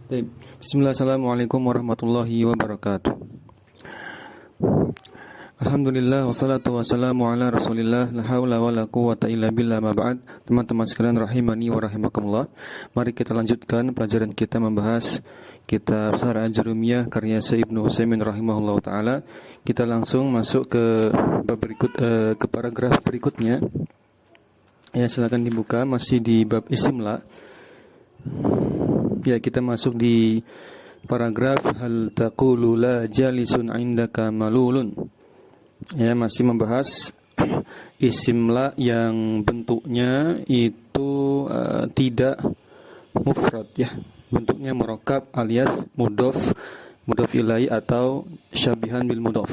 Baik. Bismillah, assalamualaikum warahmatullahi wabarakatuh. Alhamdulillah, wassalatu wassalamu ala rasulillah, la hawla wa la quwata illa billah, ma ba'd. Teman-teman sekalian rahimani wa rahimakumullah, mari kita lanjutkan pelajaran kita membahas kitab Syarah Ajrumiyah karya Syekh Ibnu Utsaimin rahimahullah ta'ala. Kita langsung masuk ke bab ke paragraf berikutnya. Ya, silakan dibuka, masih di bab isimla. Ya, kita masuk di paragraf hal taqulu la jalisun indaka malulun. Ya, masih membahas isimla yang bentuknya itu tidak mufrad ya. Bentuknya murakkab alias mudhof ilaihi atau syabihan bil mudhof.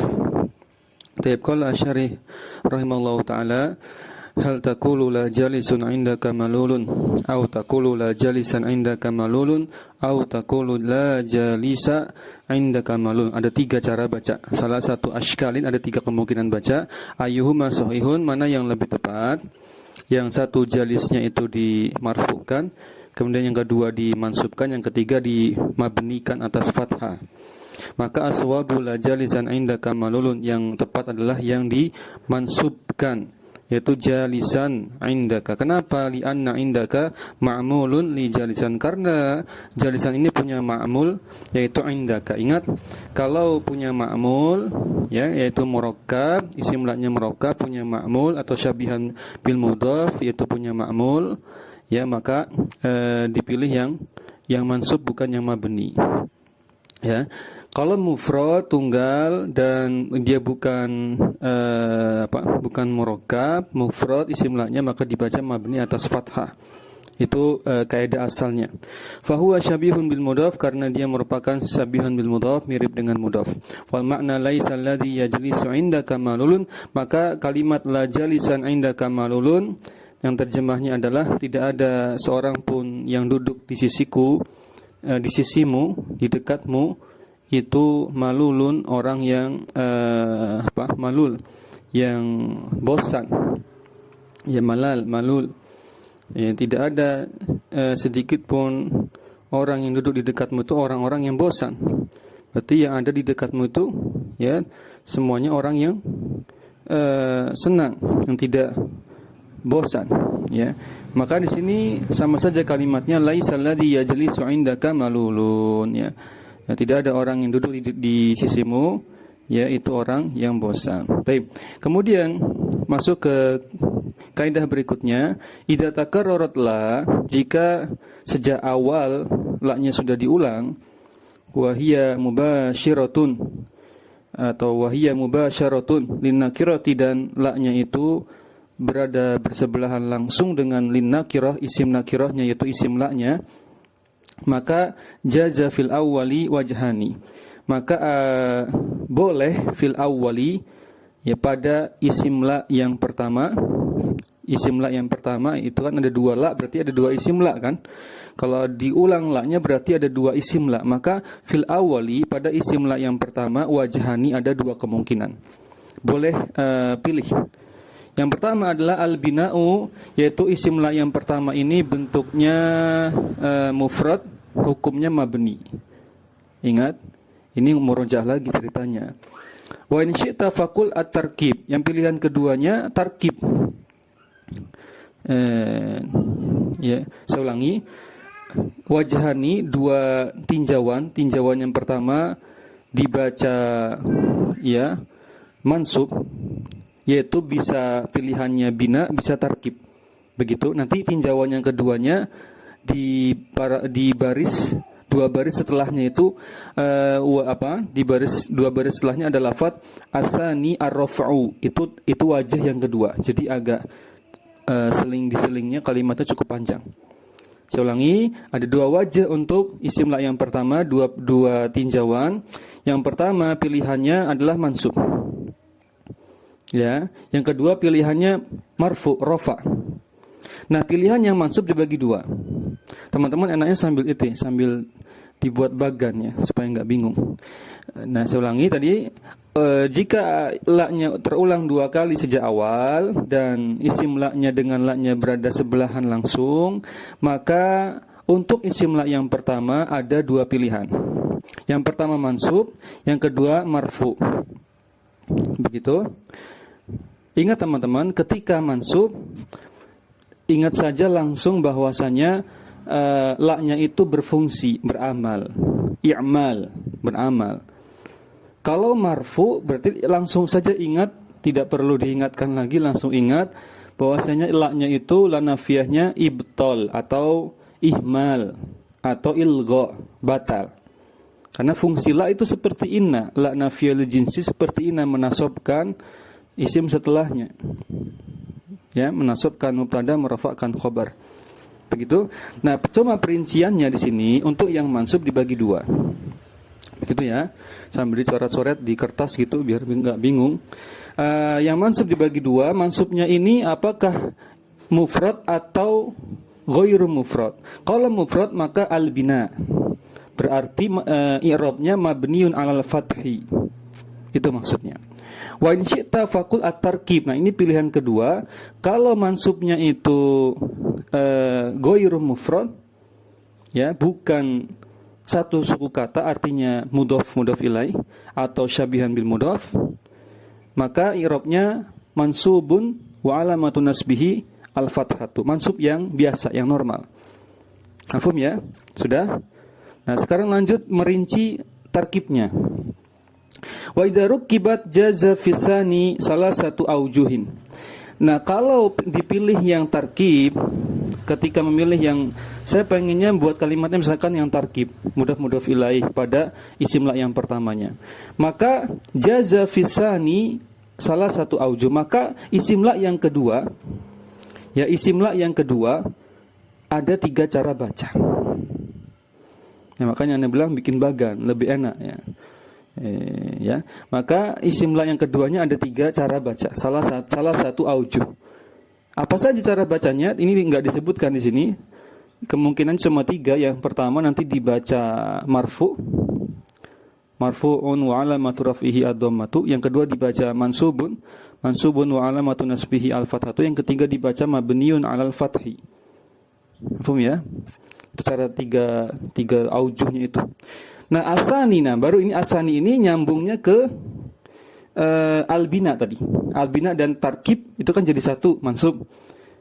Taib qala Asy'ari rahimallahu taala hal taqulu la jalisun indaka malulun au taqulu la jalisan indaka malulun au taqulu la jalisa indaka malulun. Ada tiga cara baca. Salah satu ashkalin, ada tiga kemungkinan baca. Ayyuhuma sahihun, mana yang lebih tepat? Yang satu jalisnya itu dimarfukan, kemudian yang kedua dimansubkan, yang ketiga dimabnikan atas fathah. Maka aswabu la jalisan indaka malulun, yang tepat adalah yang dimansubkan, yaitu jalisan indaka. Kenapa? Li'anna indaka ma'mulun li jalisan, karena jalisan ini punya ma'mul yaitu indaka. Ingat, kalau punya ma'mul ya, yaitu murakkab, isim la-nya murakkab punya ma'mul atau syabihan bil mudhaf yaitu punya ma'mul ya, maka dipilih yang mansub bukan yang mabni ya. Kalau mufrad tunggal dan dia bukan bukan murakkab, mufrad isim la-nya, maka dibaca mabni atas fathah. Itu kaidah asalnya. Fahuwa syabihun bil mudhaf, karena dia merupakan syabihun bil mudhaf, mirip dengan mudhaf. Wal makna laisa alladhi yajlisu indaka malulun, maka kalimat la jalisan indaka malulun yang terjemahnya adalah tidak ada seorang pun yang duduk di sisiku, di sisimu, di dekatmu, itu malulun, orang yang malul, yang bosan ya, malul ya, tidak ada sedikit pun orang yang duduk di dekatmu itu orang-orang yang bosan. Berarti yang ada di dekatmu itu ya semuanya orang yang senang, yang tidak bosan ya. Maka di sini sama saja kalimatnya laisal ladzi yajlisu indaka malulun ya. Ya, tidak ada orang yang duduk di sisimu, ya itu orang yang bosan. Baik. Kemudian masuk ke kaidah berikutnya, idza takarrarat la, jika sejak awal la-nya sudah diulang, wa hiya mubasyiratun atau wa hiya mubasyaratun lin nakirati, dan la-nya itu berada bersebelahan langsung dengan lin nakirah, isim nakirahnya yaitu isim la-nya, maka jaza fil awwali wajhani, maka boleh fil awwali ya, pada isim la yang pertama. Isim la yang pertama itu kan ada dua la, berarti ada dua isim la kan. Kalau diulang la-nya berarti ada dua isim la, maka fil awwali pada isim la yang pertama wajhani, ada dua kemungkinan. Boleh pilih. Yang pertama adalah al-bina'u, yaitu isim la yang pertama ini bentuknya mufrad, hukumnya mabni. Ingat, ini murojah lagi ceritanya. Wa in syi'ta faqul at-tarkib. Yang pilihan keduanya tarkib. Ya, saya ulangi. Wajhani, dua tinjauan. Tinjauan yang pertama dibaca ya mansub, yaitu bisa pilihannya bina, bisa tarkib. Begitu. Nanti tinjauan yang keduanya di baris, dua baris setelahnya itu di baris dua baris setelahnya ada lafaz asani ar-raf'u. Itu wajah yang kedua. Jadi agak seling-diselingnya kalimatnya cukup panjang. Saya ulangi, ada dua wajah untuk isim la yang pertama, dua tinjauan. Yang pertama pilihannya adalah mansub. Ya, yang kedua pilihannya marfu, rafa. Nah, pilihan yang mansub dibagi dua. Teman-teman enaknya sambil dibuat bagan ya, supaya nggak bingung. Nah, saya ulangi tadi, jika la-nya terulang dua kali sejak awal dan isim la-nya dengan la-nya berada sebelahan langsung, maka untuk isim la yang pertama ada dua pilihan. Yang pertama mansub, yang kedua marfu. Begitu. Ingat teman-teman, ketika mansub, ingat saja langsung bahwasanya la-nya itu berfungsi, beramal. I'mal, beramal. Kalau marfu berarti langsung saja ingat, tidak perlu diingatkan lagi, langsung ingat bahwasanya la-nya itu la nafiyahnya ibtal atau ihmal atau ilgha, batal. Karena fungsi la itu seperti inna, la nafiyah lil jinsi seperti inna, menasabkan isim setelahnya. Ya, menasabkan mubtada, merafa'kan khabar. Begitu. Nah, cuma perinciannya di sini untuk yang mansub dibagi dua. Begitu ya. Sambil dicoret-coret di kertas gitu biar enggak bingung. Yang mansub dibagi dua, mansubnya ini apakah mufrad atau ghairu mufrad? Kalau mufrad maka al-bina. Berarti i'rabnya mabniun 'alal fathi. Itu maksudnya. Wa in syi'ta faqul at-tarkib. Nah, ini pilihan kedua. Kalau mansubnya itu ghairu mufrad, ya, bukan satu suku kata, artinya mudhaf ilaih atau syabihan bil mudhaf, maka i'rabnya mansubun wa alamatun nasbihi al-fathatu. Mansub yang biasa, yang normal. Mafhum ya? Sudah? Nah, sekarang lanjut merinci tarkibnya. Wa idza rukibat jaza fisani salah satu aujuhin. Nah, kalau dipilih yang tarkib, ketika memilih yang saya pengennya buat kalimatnya misalkan yang tarkib, mudhaf ilaih pada isim la yang pertamanya, maka jaza fisani salah satu aujuh, maka isim la yang kedua, ya, isim la yang kedua ada 3 cara baca. Ya, makanya Anda bilang bikin bagan lebih enak ya. Ya, maka isim la yang keduanya ada 3 cara baca. Salah satu aujuh. Apa saja cara bacanya? Ini enggak disebutkan di sini. Kemungkinan cuma 3. Yang pertama nanti dibaca marfu'un wa alamatu raf'ihi ad-dhammatu. Yang kedua dibaca mansubun wa alamatu nasbihi al-fathatu. Yang ketiga dibaca mabniun 'alal fathi. Paham ya? Itu cara 3 aujuhnya itu. Nah, asani, baru ini asani ini nyambungnya ke albina tadi. Albina dan tarkib itu kan jadi satu, mansub.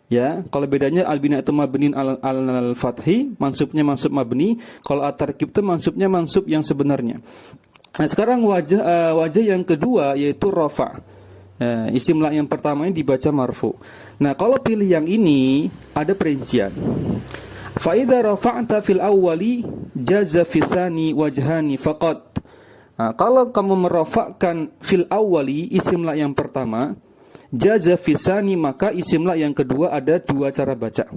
Ya, kalau bedanya albina itu mabniin al-fathi, mansubnya mansub mabni. Kalau at-tarkib itu mansubnya mansub yang sebenarnya. Nah, sekarang wajah yang kedua yaitu rafa. Isim la yang pertama ini dibaca marfu. Nah, kalau pilih yang ini ada perincian. Fa idza rafa'ta fil awwali jaza fisani wajhani faqat. Nah, kalau kamu merafa'kan fil awwali isim la yang pertama, jaza fisani, maka isim la yang kedua ada 2 cara baca.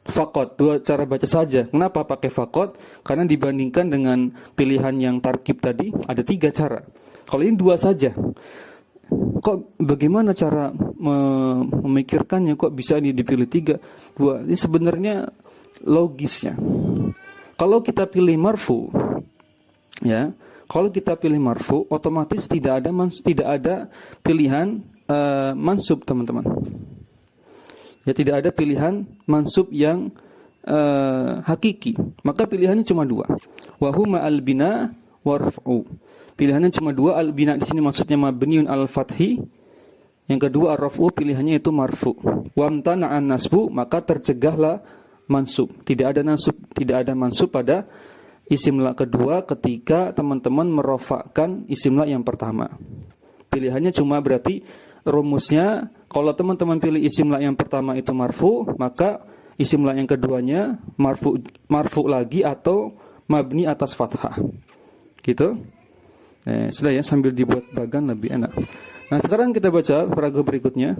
Faqat, 2 cara baca saja. Kenapa pakai faqat? Karena dibandingkan dengan pilihan yang tarkib tadi ada 3 cara. Kalau ini 2 saja. Kok bagaimana cara memikirkannya, kok bisa ini dipilih 3? 2. Ini sebenarnya logisnya. Kalau kita pilih marfu, ya, kalau kita pilih marfu, otomatis tidak ada pilihan mansub, teman-teman. Ya, tidak ada pilihan mansub yang hakiki. Maka pilihannya cuma 2. Wa huma al-bina wa raf'u. Pilihannya cuma 2. Al-bina di sini maksudnya mabniun al-fathi. Yang kedua ar-raf'u, pilihannya itu marfu. Wa amtana'an nasbu, maka tercegahlah mansub. Tidak ada mansub pada isim la kedua ketika teman-teman merofakkan isim la yang pertama. Pilihannya cuma berarti rumusnya, kalau teman-teman pilih isim la yang pertama itu marfu, maka isim la yang keduanya marfu lagi atau mabni atas fathah. Gitu. Sudah ya, sambil dibuat bagan lebih enak. Nah, sekarang kita baca paragraf berikutnya.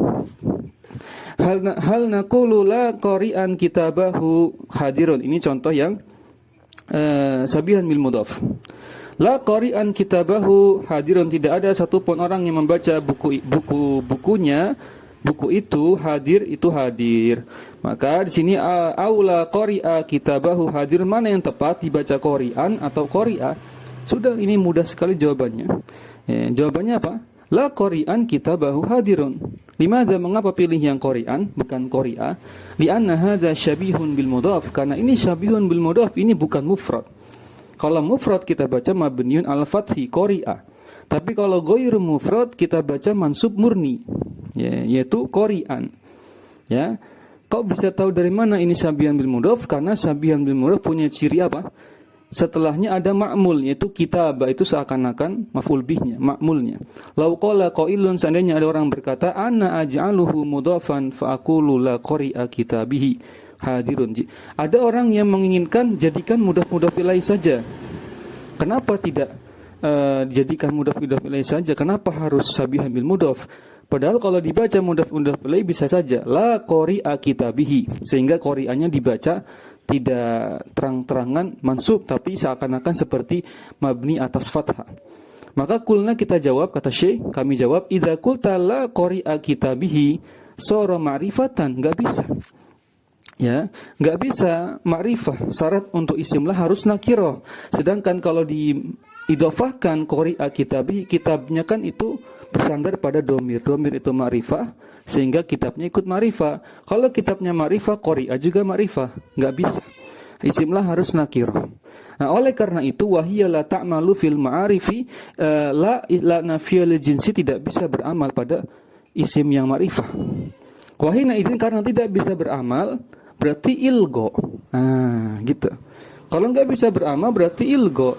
Hal naqulu la qari'an kitabahu hadirun. Ini contoh yang sabihan bil mudhaf. La qari'an kitabahu hadirun, tidak ada satupun orang yang membaca bukunya, buku itu hadir, itu hadir. Maka di sini aula qari'a kitabahu hadir, mana yang tepat, dibaca qari'an atau qari'a? Sudah, ini mudah sekali jawabannya. Jawabannya apa? La qari'an kitabahu hadirun. Limadha, mengapa pilih yang qari'an bukan qari'a? Li'anna hadza syabihun bil mudhaf, karena ini syabihun bil mudhaf, ini bukan mufrad. Kalau mufrad kita baca mabniun al fathi qari'a. Tapi kalau ghairu mufrad kita baca mansub murni, ya, yaitu qari'an. Ya. Kau bisa tahu dari mana ini syabihan bil mudhaf? Karena syabihan bil mudhaf punya ciri apa? Setelahnya ada ma'mul, yaitu kitaba, itu seakan-akan maf'ul bihnya, ma'mulnya. Lau qala qailun, seandainya ada orang berkata, ana aj'aluhu mudhafan fa aqulu la qari'a kitabihi hadirun. Ada orang yang menginginkan jadikan mudhaf ilaih saja. Kenapa tidak dijadikan mudhaf ilaih saja? Kenapa harus syabihan bil mudhaf? Padahal kalau dibaca mudhaf ilaih bisa saja la qari'a kitabihi, sehingga qari'anya dibaca tidak terang-terangan mansub, tapi seakan-akan seperti mabni atas fathah. Maka kulna, kita jawab, kata Syekh, kami jawab, idza qulta la qari'a kitabihi sara ma'rifatan, enggak bisa. Ya, enggak bisa ma'rifah. Syarat untuk isimlah harus nakirah. Sedangkan kalau diidhofahkan qari'a kitabihi, kitabnya kan itu bersandar pada domir. Domir itu ma'rifah, sehingga kitabnya ikut ma'rifah. Kalau kitabnya ma'rifah, qari'a juga ma'rifah. Enggak bisa. Isimlah harus nakirah. Nah, oleh karena itu wahiyya la ta'malu fil ma'arifi, la nafiyal jinsi, tidak bisa beramal pada isim yang ma'rifah. Wahina idin, karena tidak bisa beramal berarti ilgo. Nah, gitu. Kalau enggak bisa beramal berarti ilgo.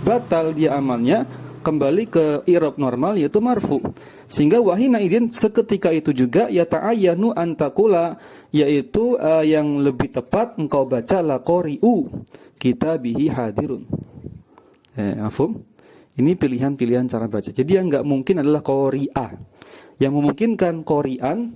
Batal dia amalnya, kembali ke i'rab normal yaitu marfu. Sehingga wahina idin, seketika itu juga ya ta'ayyanu antakula, yaitu yang lebih tepat engkau baca la qari'u kitabihi hadirun. Mafhum? Ini pilihan-pilihan cara baca. Jadi yang enggak mungkin adalah qari'a. Yang memungkinkan qari'an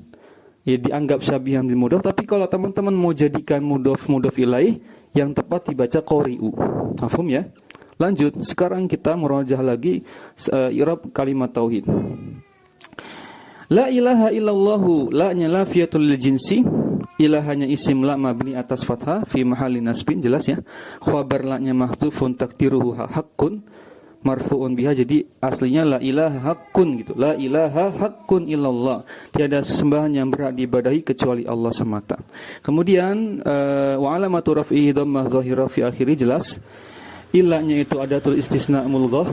ya dianggap syabihan bil mudhaf, tapi kalau teman-teman mau jadikan mudhaf ilaih, yang tepat dibaca qari'u. Mafhum ya? Lanjut, sekarang kita murajaah lagi i'rab kalimat tauhid. La ilaha illallahu, la-nya lafiyatul jinsi, ilahanya isim la mabni atas fathah fi mahalli nasbin, jelas ya. Khabar la-nya mahdhufun taqdiruhu haqqun marfu'un biha, jadi aslinya la ilaha haqqun gitu. La ilaha haqqun illallah, tiada sembahan yang berhak diibadahi kecuali Allah semata. Kemudian wa alamatu raf'ihi dhammah dhahira fi akhiri, jelas. Ilahnya itu adatul istisna mulghah.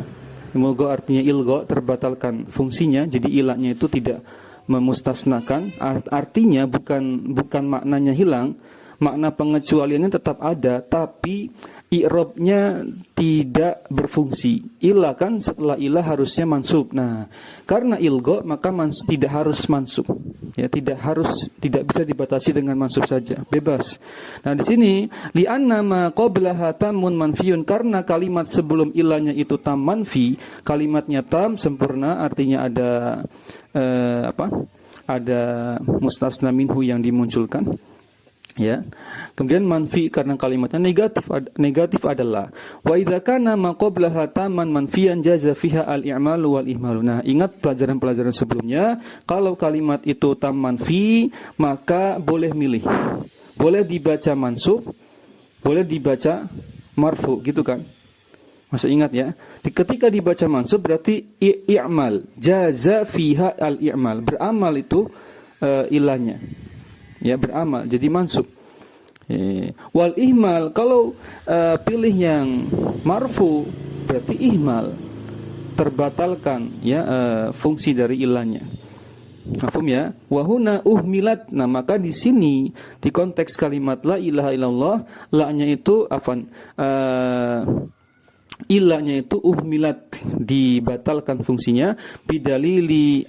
Mulghah artinya ilgha, terbatalkan fungsinya. Jadi ilahnya itu tidak memustasnakan, artinya bukan maknanya hilang, makna pengecualiannya tetap ada, tapi i'rabnya tidak berfungsi. Ilah kan setelah ilah harusnya mansub. Nah, karena ilgha maka tidak harus mansub. Ya, tidak bisa dibatasi dengan mansub saja, bebas. Nah, di sini li'anna ma qablaha tamun manfiyun, karena kalimat sebelum ilahnya itu tam manfi, kalimatnya tam sempurna, artinya ada ada mustasna minhu yang dimunculkan. Ya. Kemudian manfi karena kalimatnya negatif adalah wa idza kana ma qablaha taman manfiyan jaza fiha al-i'malu wal ihmalu. Nah, ingat pelajaran-pelajaran sebelumnya, kalau kalimat itu tam manfi maka boleh milih. Boleh dibaca mansub, boleh dibaca marfu, gitu kan? Masih ingat ya? Ketika dibaca mansub berarti i'mal, jaza fiha al-i'mal. Beramal itu ilahnya. Ya, beramal jadi mansub. Wal ihmal, kalau pilih yang marfu berarti ihmal, terbatalkan ya fungsi dari ilahnya. Mafhum ya? Wa huna uhmilat. Nah, maka di sini di konteks kalimat la ilaha illallah, la-nya itu ilahnya itu uhmilat, dibatalkan fungsinya, bidalili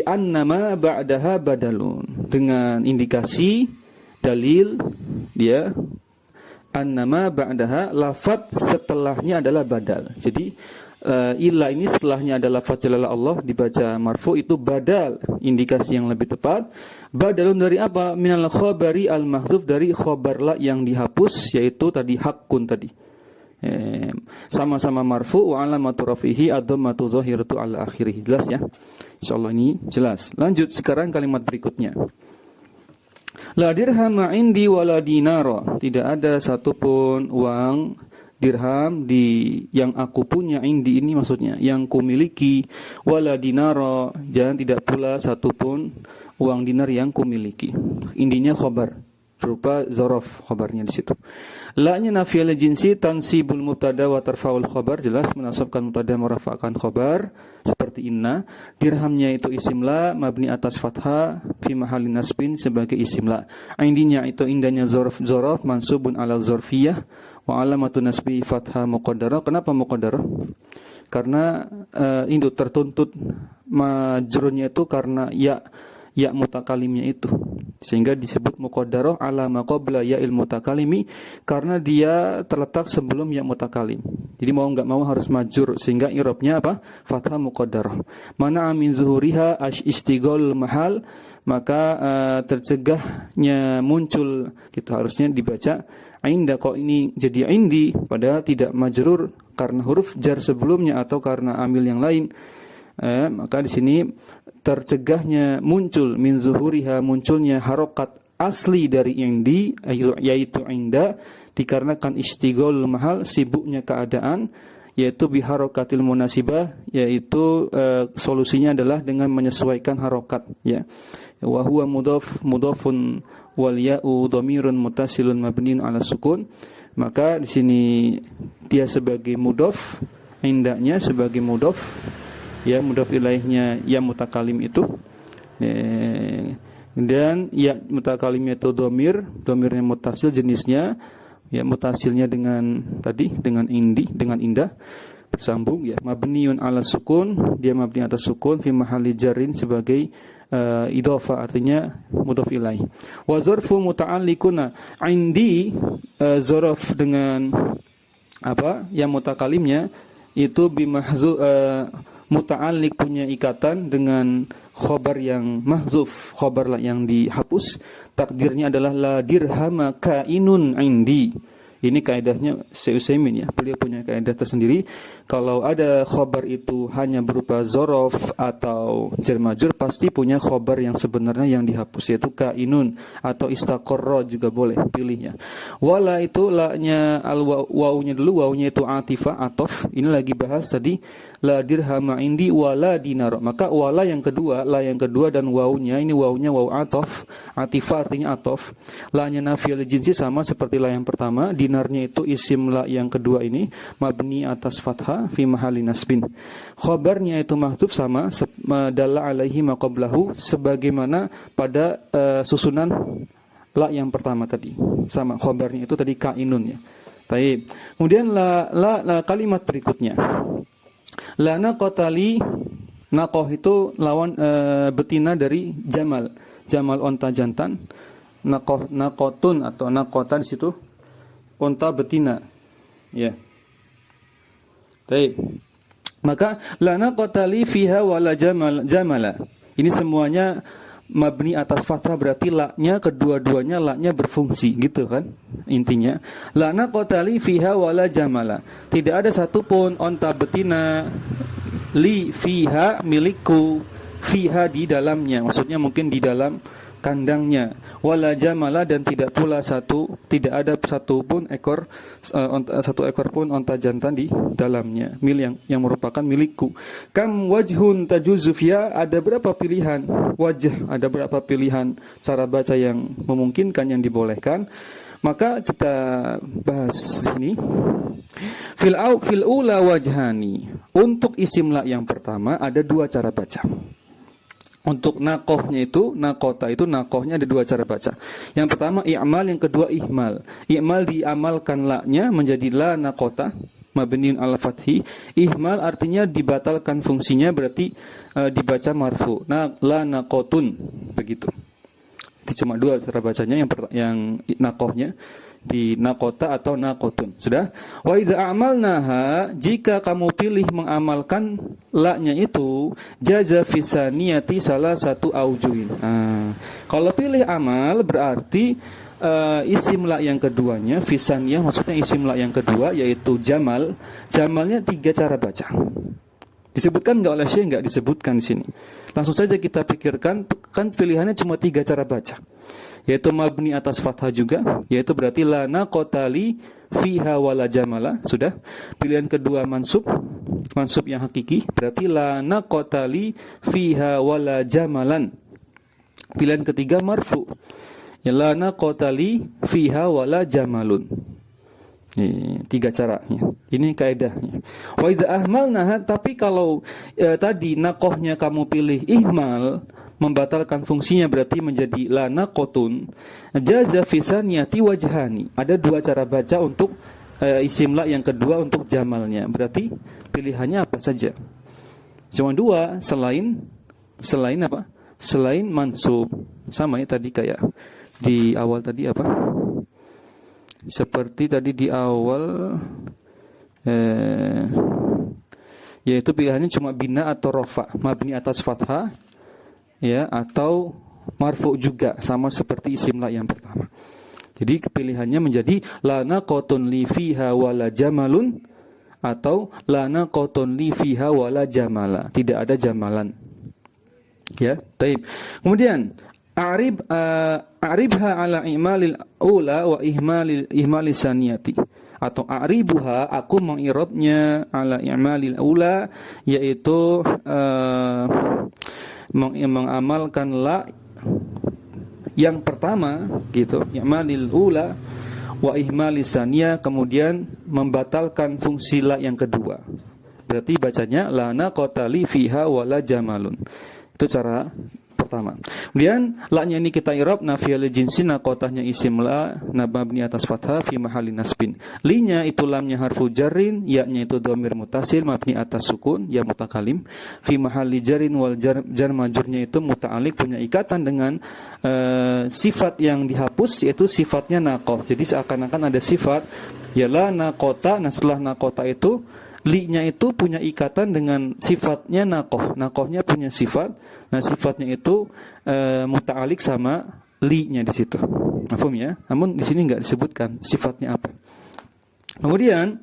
annama ba'daha badalun, dengan indikasi dalil dia annama ba'daha, lafaz setelahnya adalah badal. Jadi ilah ini setelahnya adalah lafaz jalalah Allah, dibaca marfu, itu badal, indikasi yang lebih tepat. Badalun dari apa? Minal khabari al mahdzuf, dari khabar la yang dihapus, yaitu tadi haqqun tadi. Sama-sama marfu, wa alamatu rafihi ad-dhammatu dhahiratu ala akhirih. Jelas ya? Insyaallah ini jelas. Lanjut sekarang kalimat berikutnya. La dirham indi wala dinara, tidak ada satupun uang dirham yang aku punya, indi ini maksudnya yang kumiliki, wala dinara, dan tidak pula satupun uang dinar yang kumiliki. Indinya khobar berupa zorof, khobarnya di situ. La-nya nafiyal jinsi tansibul mubtada wa tarfaul khobar, jelas menasabkan mubtada merafa'kan khobar seperti inna. Dirhamnya itu isim la mabni atas fathah fi mahallin nasbin sebagai isim la. Indinya itu indahnya zorof mansubun ala zorfiyah wa alamatun nasbi fathah muqaddarah. Kenapa muqaddarah? Karena induk tertuntut majrurnya itu karena ya mutakalimnya itu, sehingga disebut muqaddarah ala ma qabla ya'il mutakalimi, karena dia terletak sebelum ya mutakalim. Jadi mau enggak mau harus majrur, sehingga i'rabnya apa? Fathah muqaddarah. Mana min zuhuriha istighol mahal, maka tercegahnya muncul, kita harusnya dibaca inda, kok ini jadi indi padahal tidak majrur karena huruf jar sebelumnya atau karena amil yang lain. Maka di sini tercegahnya muncul min zuhuriha, munculnya harokat asli dari indi yaitu inda, dikarenakan istighol mahal, sibuknya keadaan, yaitu biharokatil munasibah, yaitu solusinya adalah dengan menyesuaikan harokat, ya. Wa huwa mudhafun wal ya'u dhamirun muttasilun mabniun ala sukun. Maka di sini dia sebagai mudhaf, indanya sebagai mudhaf, ya, mudhaf ilaihnya ya mutakalim itu, dan ya mutakalimnya itu domirnya mutasil jenisnya, ya mutasilnya dengan tadi dengan indah bersambung, ya, mabniun ala sukun, dia mabni atas sukun fi mahalli jarrin sebagai idhofa, artinya mudhaf ilaih. Wa zarfu muta'alliquna indi, zarf dengan apa yang mutakalimnya itu bimahzu muta'alliq punya ikatan dengan khobar yang mahzuf, khobar yang dihapus. Takdirnya adalah la dirhama kainun indi. Ini kaidahnya Syekh Utsaimin, ya. Beliau punya kaidah tersendiri. Kalau ada khobar itu hanya berupa zorof atau jar majrur, pasti punya khobar yang sebenarnya yang dihapus, yaitu kainun atau istaqarra juga boleh pilihnya. Wala itu la-nya wawunya dulu, wawunya itu atifah, atof. Ini lagi bahas tadi la dirhama indi wala dinar. Maka wala yang kedua, la yang kedua dan wawunya ini wawunya waw atof, atifah artinya atof. La-nya nafiyul jinsi sama seperti la yang pertama. Dinarnya itu isim la yang kedua ini mabni atas fathah fi mahalli nasbin. Khabarnya itu mahdzuf sama dalla alaihi ma qablahu, sebagaimana pada susunan la yang pertama tadi. Sama khabarnya itu tadi kainun, ya. Baik. Kemudian la kalimat berikutnya. La naqatali, naqah itu lawan betina dari jamal. Jamal onta jantan. Naqotun atau naqota di situ unta betina, ya. Baik. Maka la naqatali fiha wala jamala. Ini semuanya mabni atas fathah, berarti la-nya kedua-duanya la-nya berfungsi, gitu kan? Intinya la naqatali fiha wala jamala. Tidak ada satupun unta betina li fiha milikku, fiha di dalamnya, maksudnya mungkin di dalam kandangnya, wala jamala, dan tidak pula tidak ada satu ekor pun onta jantan di dalamnya, yang merupakan milikku. Kam wajhun tajuzu fiha, ada berapa pilihan wajah, ada berapa pilihan cara baca yang memungkinkan, yang dibolehkan. Maka kita bahas di sini. Fil ula wajhani, untuk isim la yang pertama ada dua cara baca. Untuk nakohnya itu, nakota itu, nakohnya ada dua cara baca. Yang pertama i'mal, yang kedua ihmal. I'mal diamalkan la-nya menjadi la nakota, mabniun ala fathi. Ihmal artinya dibatalkan fungsinya, berarti dibaca marfu. La nakotun, begitu. Itu cuma dua cara bacanya, yang nakohnya di nakota atau nakotun. Sudah? Wa idza a'malnaha, jika kamu pilih mengamalkan la-nya itu, jaza fi saniyati salah satu aujuin. Kalau pilih amal berarti isim la yang keduanya, fi saniyah maksudnya isim la yang kedua, yaitu jamal. Jamalnya tiga cara baca. Disebutkan nggak oleh Syekh? Nggak disebutkan di sini. Langsung saja kita pikirkan, kan pilihannya cuma 3 cara baca, yaitu mabni atas fathah juga, yaitu berarti la naqata li fiha wala jamala. Sudah. Pilihan kedua mansub yang hakiki, berarti la naqata li fiha wala jamalan. Pilihan ketiga marfu, ya la naqata li fiha wala jamalun. Ini 3 caranya. Ini kaidahnya. Wa idza ahmalnaha, tapi kalau tadi naqohnya kamu pilih ihmal, membatalkan fungsinya, berarti menjadi la naqotun, jaza fi saniyati wajhani. Ada 2 cara baca untuk isim la yang kedua untuk jamalnya. Berarti pilihannya apa saja? Cuma 2, selain apa? Selain mansub. Sama ya tadi kayak di awal tadi apa? Seperti tadi di awal yaitu pilihannya cuma bina atau rofa, mabni atas fathah, ya, atau marfu juga, sama seperti isim la yang pertama. Jadi pilihannya menjadi la naqatun li fiha wala jamalun atau la naqatun li fiha wala jamala. Tidak ada jamalan. Ya, baik. Kemudian a'ribha ala imalil ula wa ihmalis saniyati, atau a'ribuha, aku mengirabnya ala i'malil ula, yaitu mengamalkan la yang pertama gitu, i'malil ula wa ihmalis saniyah, kemudian membatalkan fungsi la yang kedua. Berarti bacanya la naqata li fiha wala jamalun. Itu cara pertama. Kemudian la-nya ini kita i'rab nafiyal jinsi, naqotahnya isim la mabni atas fathah fi mahalli nasbin. Li-nya itu lamnya harfu jarrin, ya-nya itu dhamir mutasil mabni atas sukun ya mutakalim, fi mahalli jarrin wal jar majrurnya itu muta'alliq, punya ikatan dengan sifat yang dihapus, yaitu sifatnya naqoh. Jadi seakan-akan ada sifat ya la naqota, nah setelah naqota itu li-nya itu punya ikatan dengan sifatnya naqoh. Naqohnya punya sifat. Nah, sifatnya itu muta'alliq sama li-nya di situ. Mafhum ya? Namun di sini enggak disebutkan sifatnya apa. Kemudian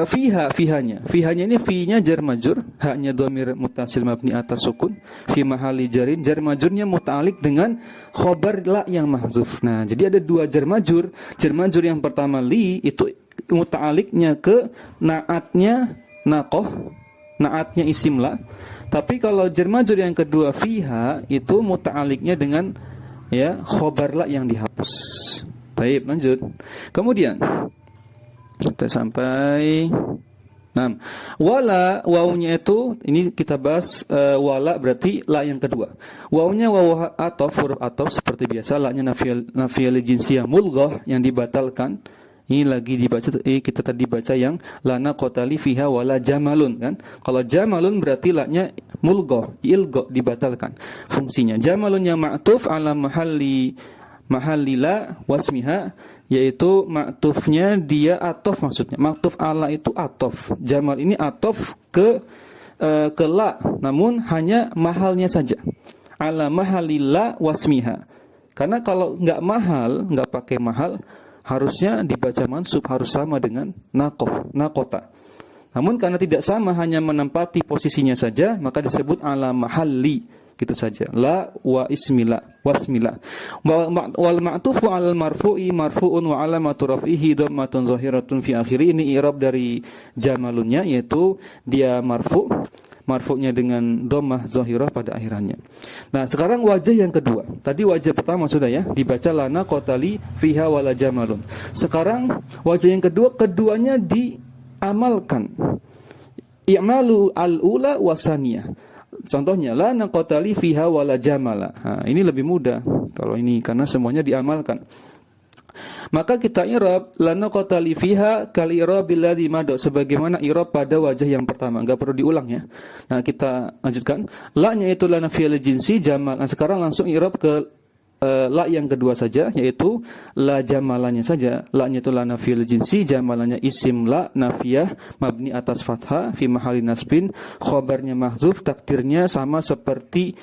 fihanya ini fi-nya jar majrur, haknya dhamir muttasil mabni atas sukun, fi mahalli jarin, jar majrurnya muta'alliq dengan khobar la yang mahzuf. Nah, jadi ada 2 jar majrur. Jar majrur yang pertama li itu muta'alliqnya ke naatnya naqoh, naatnya isim la. Tapi kalau jar majrur yang kedua fiha itu muta'alliqnya dengan ya khobar la yang dihapus. Baik, lanjut. Kemudian kita sampai wala, wawunya itu ini kita bahas wala berarti la yang kedua. Wawunya wawu ataf, huruf ataf seperti biasa. La-nya nafiyal jinsiyah mulghah yang dibatalkan. Ini lagi dibaca, kita tadi baca yang lana qatali fiha wala jamalun kan. Kalau jamalun berarti la-nya mulghah, ilgha, dibatalkan fungsinya. Jamalun yang ma'tuf ala mahalli la wasmiha, yaitu ma'tufnya dia atof, maksudnya ma'tuf ala itu atof. Jamal ini atof ke la, namun hanya mahalnya saja. Ala mahalila wasmiha. Karena kalau enggak mahal, enggak pakai mahal, harusnya dibaca mansub, harus sama dengan naqota. Namun karena tidak sama, hanya menempati posisinya saja, maka disebut ala mahalli, gitu saja. La wa ismila wasmila. Wal ma'tufu 'alal marfu'i marfu'un wa 'alamatu raf'ihi dhammatun zahiratun fi akhiri. Ini i'rab dari jamalunnya, yaitu dia marfu'nya dengan dhammah zahirah pada akhirannya. Nah, sekarang wajah yang kedua. Tadi wajah pertama sudah ya, dibaca lana qatali fiha wala jamalun. Sekarang wajah yang kedua, keduanya diamalkan. I'malu al-ula wasaniyah. Contohnya la naqatali fiha wala jamala. Nah, ini lebih mudah kalau ini karena semuanya diamalkan. Maka kita i'rab la naqatali fiha kal i'rabil ladzi mad, sebagaimana i'rab pada wajah yang pertama, enggak perlu diulang ya. Nah, kita lanjutkan. La-nya itu la nafiyal jinsi jamal. Nah, sekarang langsung i'rab ke la yang kedua saja, yaitu la jamalanya saja. La-nya itu la nafiyal jinsi, jamalannya isim la nafiyah mabni atas fathah fi mahalli nasbin, khabarnya mahdzuf, takdirnya sama seperti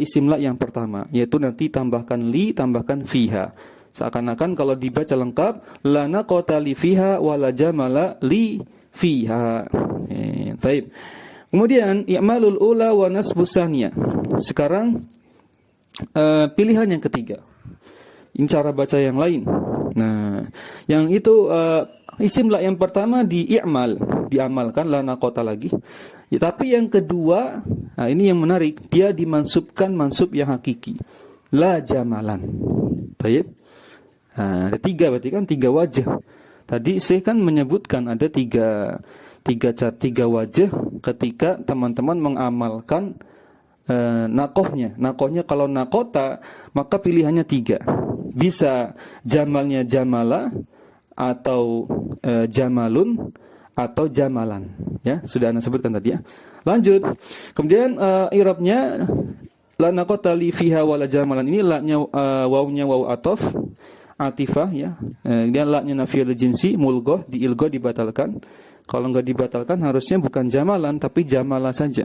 isim la yang pertama, yaitu nanti tambahkan li, tambahkan fiha. Seakan-akan kalau dibaca lengkap la naqata li fiha wala jamala li fiha. Baik. Kemudian i'malul ula wa nasbus saniyah. Sekarang pilihan yang ketiga. Ini cara baca yang lain. Nah, yang itu isim la yang pertama i'mal, diamalkan, la naqata lagi. Ya, tapi yang kedua, nah ini yang menarik, dia dimansubkan mansub yang hakiki. La jamalan. Baik. Nah, ada 3 berarti kan 3 wajah. Tadi saya kan menyebutkan ada tiga wajah ketika teman-teman mengamalkan nakohnya. Nakohnya kalau nakota maka pilihannya 3. Bisa jamalnya jamala atau jamalun atau jamalan. Ya, sudah Anda sebutkan tadi ya. Lanjut. Kemudian i'rabnya la nakota li fiha wala jamalan, ini la-nya wawnya waw atof atifah ya. Kemudian la-nya nafiyul jinsi mulghah, diilghah, dibatalkan. Kalau enggak dibatalkan harusnya bukan jamalan tapi jamala saja.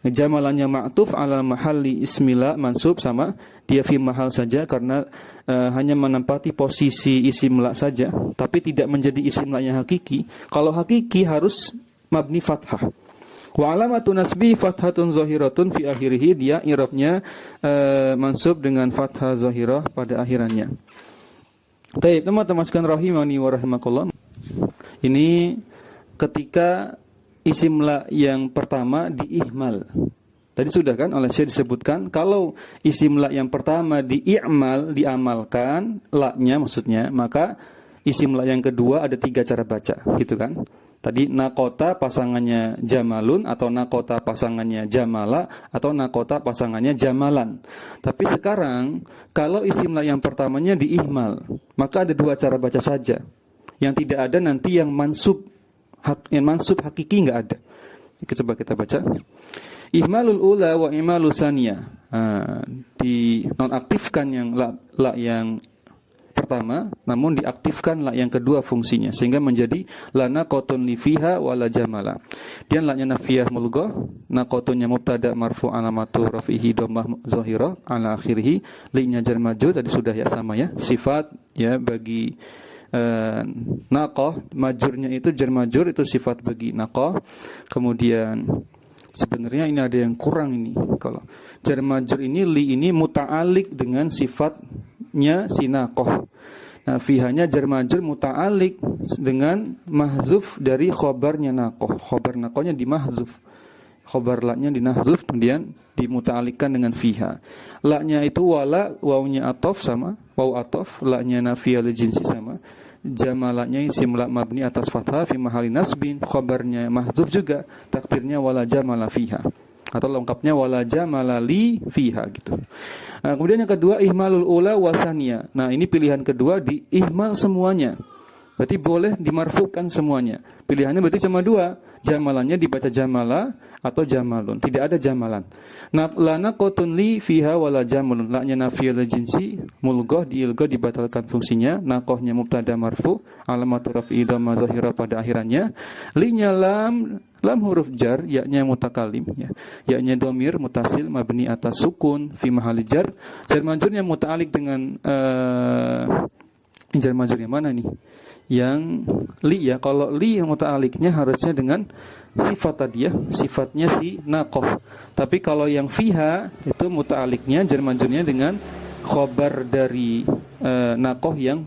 Jamalannya ma'tuf ala mahalli ismila mansub, sama dia fi mahal saja karena hanya menempati posisi isim la saja tapi tidak menjadi isim la yang hakiki. Kalau hakiki harus mabni fathah. Wa alamatu nasbi fathatun zahiratun fi akhirih, dia i'rabnya mansub dengan fathah zahirah pada akhirannya. Baik, teman-teman sekalian rahimani wa rahimakumullah. Ini ketika isim la yang pertama diihmal. Tadi sudah kan oleh Syekh disebutkan kalau isim la yang pertama dii'mal, diamalkan, la-nya maksudnya, maka isim la yang kedua ada 3 cara baca, gitu kan? Tadi nakota pasangannya jamalun, atau nakota pasangannya jamala, atau nakota pasangannya jamalan. Tapi sekarang kalau isim la yang pertamanya diihmal, maka ada 2 cara baca saja. Yang tidak ada nanti yang mansub hakiki nggak ada. Coba kita baca. Ihmalul ula wa ihmalus saniyah. Di nonaktifkan yang la yang pertama, namun diaktifkan la yang kedua fungsinya sehingga menjadi la naqatun li fiha wala jamala. Dan la-nya nafiyah mulghah, naqatunnya mubtada marfu alamatu rafihi dhammah zahirah ala akhirih, li-nya jar majrur tadi sudah ya, sama ya. Sifat ya bagi naqah, majurnya itu jar majrur, itu sifat bagi naqah. Kemudian sebenarnya ini ada yang kurang ini. Kalau jar majrur ini li ini muta'alliq dengan sifatnya si naqah. Nah, fihanya jar majrur muta'alliq dengan mahzuf dari khobarnya naqah. Khobar naqahnya dimahzuf. Khobar la-nya dinahzuf, kemudian dimuta'alliqkan dengan fiha. La-nya itu wala, wawnya atof sama, waw atof, la-nya nafiyal jinsi sama. Jamalanya isim la mabni atas fathah fi mahali nasbin, khabarnya mahdzuf juga, takdirnya wala jamala fiha, atau lengkapnya wala jamala li fiha gitu. Nah, kemudian yang kedua ihmalul ula wasania. Nah, ini pilihan kedua, diihmal semuanya. Berarti boleh dimarfukan semuanya. Pilihannya berarti cuma 2. Jamalannya dibaca jamala atau jamalun. Tidak ada jamalan. La naqatun li fiha wala jamalun. La-nya nafiyul jinsi mulghah, diilghah, dibatalkan fungsinya. Naqahnya mubtada marfu, alamatu raf'i dhamma zahira pada akhirannya. Li-nya lam huruf jar, ya-nya mutakalim ya. Ya-nya dhamir mutasil mabni atas sukun fi mahali jar. Jar majrurnya muta'alliq dengan jar majrurnya mana nih? Yang li ya. Kalau li yang muta'aliknya harusnya dengan sifat tadi ya, sifatnya si naqah. Tapi kalau yang fiha itu muta'aliknya jar majrurnya dengan khobar dari naqah yang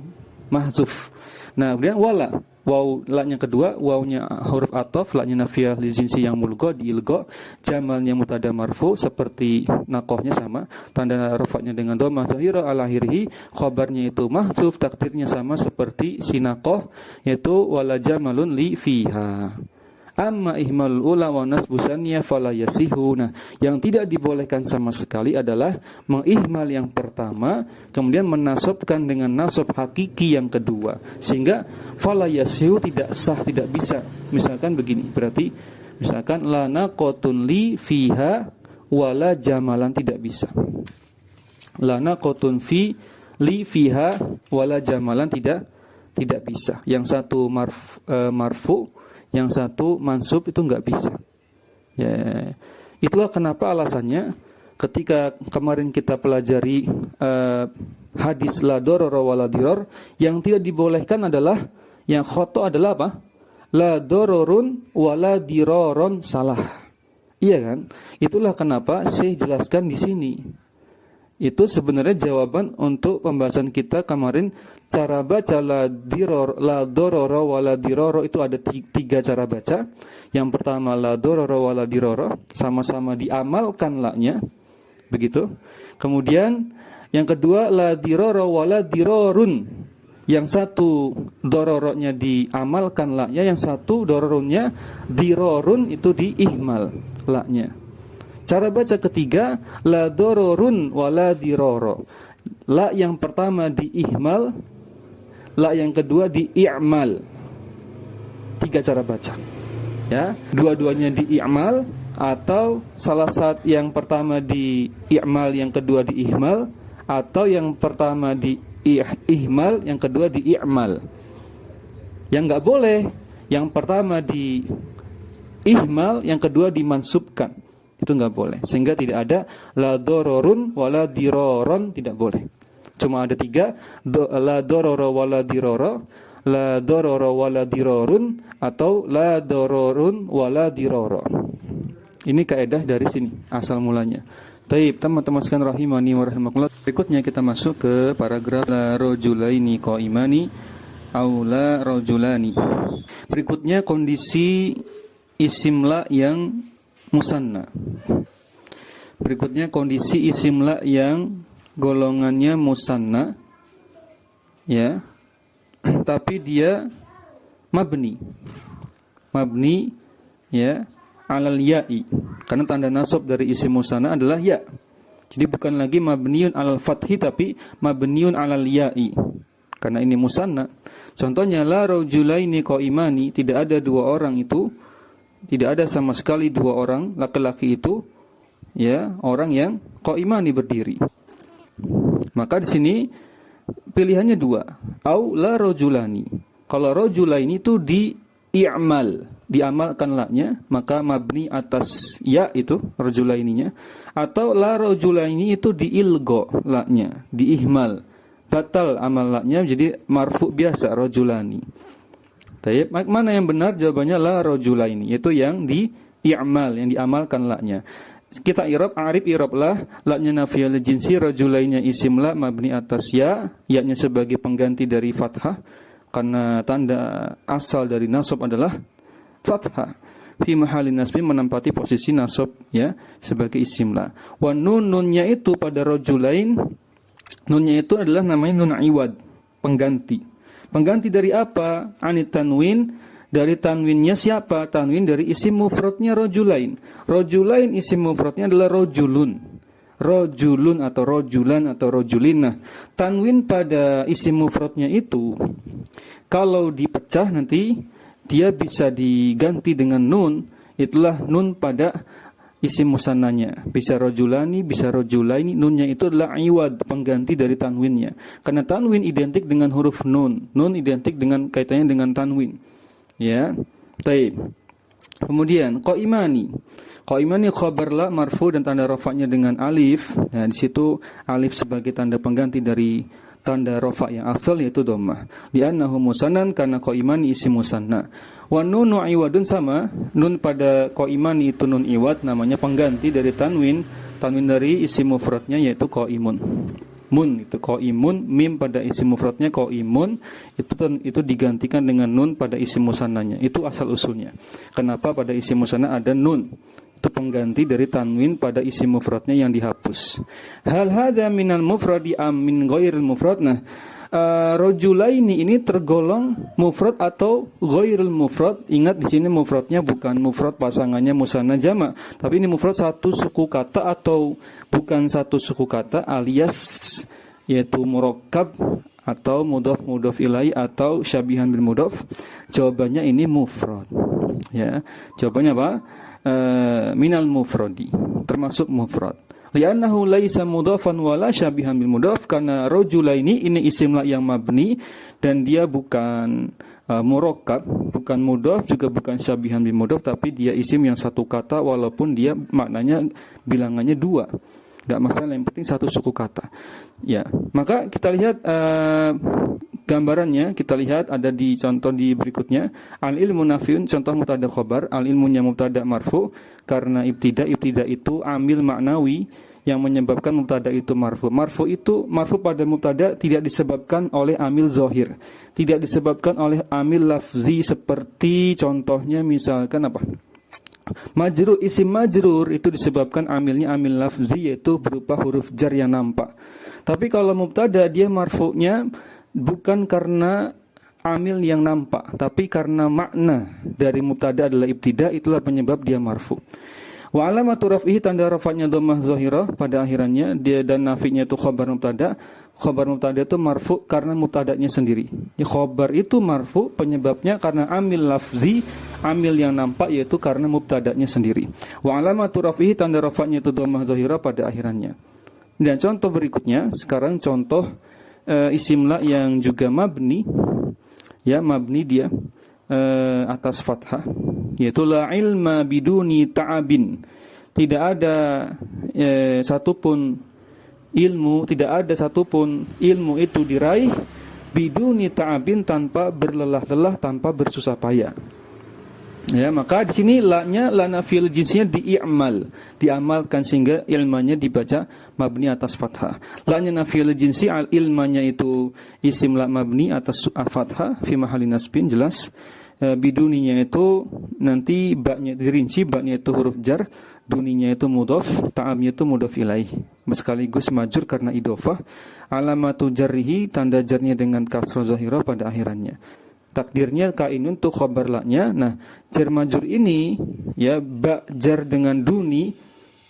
mahzuf. Nah, kemudian wala, waw la-nya kedua, wawnya huruf ataf, la-nya nafiyah li jinsi yang mulghah, diilghah, jamalnya mubtada marfu seperti naqahnya sama, tanda rafa'nya dengan dhammah zahirah ala akhirih, khabarnya itu mahdzuf, takdirnya sama seperti si naqah, yaitu wala jamalun li fiha. Amma ihmalul ula wa nasbu saniyah fala yasihu. Nah, yang tidak dibolehkan sama sekali adalah mengihmal yang pertama kemudian menasabkan dengan nasab hakiki yang kedua, sehingga fala yasihu tidak sah, tidak bisa. Misalkan begini, berarti misalkan la naqatun li fiha wala jamalan, tidak bisa. La naqatun fi li fiha wala jamalan, tidak bisa. Yang satu marfu, yang satu mansub, itu enggak bisa. Ya, itulah kenapa alasannya ketika kemarin kita pelajari hadis la darara wala dirar, yang tidak dibolehkan adalah, yang khoto adalah apa? La dararun wala diraron, salah. Iya kan? Itulah kenapa saya jelaskan di sini. Itu sebenarnya jawaban untuk pembahasan kita kemarin, cara baca la dororo wala diroro itu ada 3 cara baca. Yang pertama la dororo wala diroro, sama-sama diamalkan la-nya. Begitu. Kemudian yang kedua la diroro wala dirorun. Yang satu dororonya diamalkan la-nya, yang satu dororunnya dirorun itu diihmal la-nya. Cara baca ketiga la dororun wala diroro. La yang pertama diihmal, la yang kedua dii'mal. 3 cara baca. Ya, dua-duanya dii'mal atau salah satu yang pertama dii'mal, yang kedua diihmal, atau yang pertama ihmal, yang kedua dii'mal. Yang enggak boleh, yang pertama diihmal, yang kedua dimansubkan. Itu enggak boleh. Sehingga tidak ada la dororun wala diroron, tidak boleh. Cuma ada 3, la dororo wala diroro, la dororo wala dirorun, atau la dororun wala diroro. Ini kaidah dari sini asal mulanya. Taib, teman-teman sekalian rahimani wa rahimakumullah. Berikutnya kita masuk ke paragraf la rajulaini qaimani au la rajulani. Berikutnya kondisi isim la yang musanna. Berikutnya kondisi isim la yang golongannya musanna, ya, tapi dia mabni, ya, alal ya'i, karena tanda nasab dari isim musanna adalah ya. Jadi bukan lagi mabniun alal fathi, tapi mabniun alal ya'i, karena ini musanna. Contohnya la rajulaini qaimani, tidak ada 2 orang itu, tidak ada sama sekali 2 orang laki-laki itu, ya, orang yang qaimani berdiri. Maka di sini pilihannya 2, au la rajulani. Kalau rajulaini itu di'amal, diamalkan la-nya, maka mabni atas ya itu rajulaininya. Atau la rajulaini itu diilgo la-nya, diihmal, batal amal la-nya, jadi marfu biasa rajulani. Taib, mana yang benar? Jawabannya la rajulaini, yaitu yang di'amal, yang diamalkan la-nya. Kita i'rab, arif i'rab lah, la-nya nafiyal jinsi, rajulainnya isim la mabni atas ya, ya-nya sebagai pengganti dari fathah, karena tanda asal dari nasab adalah fathah. Fi mahallin nasbi, menempati posisi nasab, ya, sebagai isim la. Wa nunnya itu pada rajulain, nunnya itu adalah namanya nun iwad, pengganti. Pengganti dari apa? Anit tanwin, dari tanwinnya siapa? Tanwin dari isim mufradnya rajulain. Rajulain isim mufradnya adalah rajulun. Rajulun atau rajulan atau rajulin. Nah, tanwin pada isim mufradnya itu kalau dipecah nanti dia bisa diganti dengan nun. Itulah nun pada isim musannanya. Bisa rajulani, bisa rajulaini. Nunnya itu adalah iwad, pengganti dari tanwinnya. Karena tanwin identik dengan huruf nun. Nun identik dengan kaitannya dengan tanwin. Ya, baik. Kemudian qaimani. Qaimani khabar la marfu dan tanda rafa'nya dengan alif. Nah, di situ alif sebagai tanda pengganti dari tanda rafa' yang asal, yaitu dhammah. Li'annahu musannan, karena qaimani isim musanna. Wa nunu iwadun, sama nun pada qaimani itu nun iwad, namanya pengganti dari tanwin. Tanwin dari isim mufradnya yaitu qaimun. Mun itu qaimun, mim pada isim mufradnya qaimun, itu digantikan dengan nun pada isim musannanya. Itu asal usulnya. Kenapa pada isim musanna ada nun? Itu pengganti dari tanwin pada isim mufradnya yang dihapus. Hal hadza minal mufradi am min ghairil mufrad. Nah, rajulaini ini tergolong mufrad atau ghairul mufrad. Ingat di sini mufradnya bukan mufrad pasangannya musanna jama', tapi ini mufrad satu suku kata atau bukan satu suku kata, alias yaitu murakkab atau mudhaf ilai atau syabihan bil mudhaf. Jawabannya ini mufrad. Ya, jawabannya apa? Minal mufradi, termasuk mufrad. Li'annahu laisa mudhafan wala syabihan bil mudhaf, karena rajulaini ini isim la yang mabni dan dia bukan murakkab, bukan mudhaf, juga bukan syabihan bil mudhaf, tapi dia isim yang satu kata walaupun dia maknanya bilangannya 2. Enggak masalah, yang penting satu suku kata. Ya, maka kita lihat Gambarannya kita lihat ada di contoh di berikutnya. Al ilmu nafiun, contoh mubtada khobar. Al ilmunya mubtada marfu karena ibtida itu amil maknawi yang menyebabkan mubtada itu marfu. Marfu pada mubtada tidak disebabkan oleh amil zahir, tidak disebabkan oleh amil lafzi seperti contohnya misalkan apa? Majrur, isim majrur itu disebabkan amilnya amil lafzi yaitu berupa huruf jar yang nampak. Tapi kalau mubtada dia marfu'nya bukan karena amil yang nampak, tapi karena makna dari mubtada adalah ibtida, itulah penyebab dia marfu. Wa alamatu raf'ihi, tanda rafa'nya dhammah zahirah pada akhirannya, dia dan nafi'nya itu khabar mubtada. Khabar mubtada itu marfu karena mubtadanya sendiri. Ya, khabar itu marfu penyebabnya karena amil lafzi, amil yang nampak yaitu karena mubtadanya sendiri. Wa alamatu raf'ihi, tanda rafa'nya itu dhammah zahirah pada akhirannya. Dan contoh berikutnya, sekarang contoh isim la yang juga mabni, ya mabni dia atas fathah, yaitu la ilma biduni ta'abin. Tidak ada satupun ilmu, tidak ada satupun ilmu itu diraih biduni ta'abin, tanpa berlelah-lelah, tanpa bersusah payah. Ya, maka di sini la-nya la nafil jinsnya diamalkan sehingga ilmanya dibaca mabni atas fathah. La-nya nafil jinsi, al ilmanya itu isim la mabni atas fathah fi mahalli nasbin, jelas. Biduninya itu nanti ba-nya dirinci, ba-nya itu huruf jar, duninya itu mudhaf, ta'amnya itu mudhaf ilaih, sekaligus majrur karena idhofah. Alamatu jarrihi, tanda jarnya dengan kasrah zahirah pada akhirannya. Takdirnya kainun tuh khabar la-nya. Nah, jar majrur ini ya ba jar dengan duni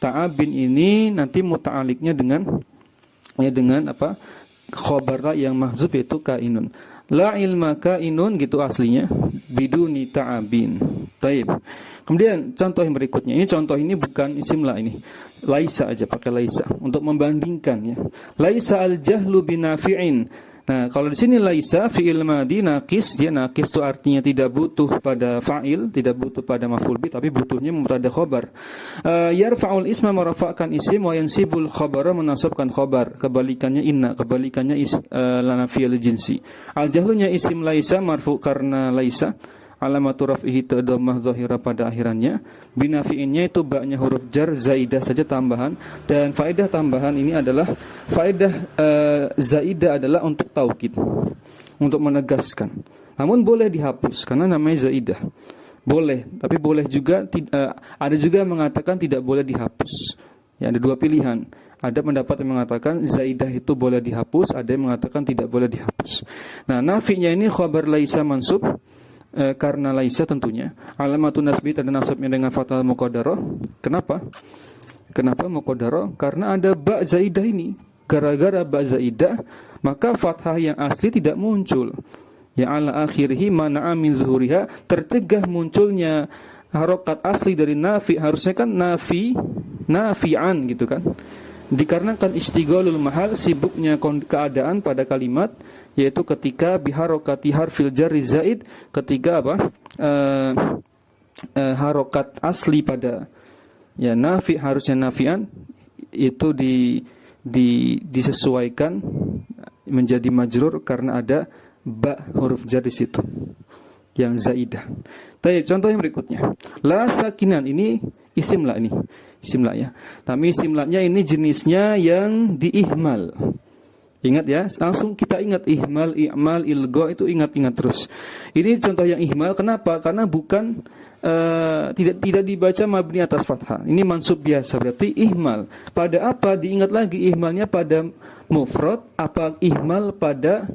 ta'abin ini nanti muta'aliknya dengan apa? Khabar la yang mahzuf yaitu kainun. La ilma kainun gitu aslinya biduni ta'abin. Baik. Kemudian contoh yang berikutnya. Ini contoh ini bukan isim la, ini laisa aja, pakai laisa untuk membandingkan ya. Laisa al-jahlu binafi'in. Nah, kalau di sini laisa fi'il madhi naqis, dia naqis itu artinya tidak butuh pada fa'il, tidak butuh pada maf'ul bi, tapi butuhnya mubtada khabar. Yarfa'ul isma, merafa'kan isim, wa yansibul khabara, menasabkan khabar. Kebalikannya inna, kebalikannya lana fi'il jinsi. Al-jahlunya isim laisa marfu karena laisa. Alamatu raf'ihi dhammah zahirah pada akhirannya. Binafi'innya itu ba-nya huruf jar zaidah saja tambahan, dan faedah tambahan ini adalah faedah zaidah adalah untuk taukid, untuk menegaskan. Namun boleh dihapus karena namanya zaidah. Boleh, tapi boleh juga ada juga yang mengatakan tidak boleh dihapus. Ya, ada dua pilihan. Ada pendapat yang mengatakan zaidah itu boleh dihapus, ada yang mengatakan tidak boleh dihapus. Nah, nafi'nya ini khabar laisa mansub karena laisa tentunya. Alamatun nasbi, tanda nasabnya dengan fathah muqaddarah. Kenapa? Kenapa muqaddarah? Karena ada ba zaidah ini. Gara-gara ba zaidah, maka fathah yang asli tidak muncul. Ya ala akhirih mana'a min zuhuriha, tercegah munculnya harokat asli dari nafi. Harusnya kan nafi'an gitu kan. Dikarenakan istighalul mahal, sibuknya keadaan pada kalimat, yaitu ketika biharokati harfil jarri zaid, ketika apa? Harokat asli pada ya nafi, harusnya nafian, itu disesuaikan menjadi majrur karena ada ba huruf jar di situ yang zaidah. Baik, contoh yang berikutnya. La sakinan, ini isim la, ini isim la ya. Tapi isim la-nya ini jenisnya yang diihmal. Ingat ya, langsung kita ingat ihmal, i'mal, ilgha, itu ingat-ingat terus. Ini contoh yang ihmal. Kenapa? Karena bukan tidak dibaca mabni atas fathah. Ini mansub biasa, berarti ihmal. Pada apa? Diingat lagi, ihmalnya pada mufrad apa ihmal pada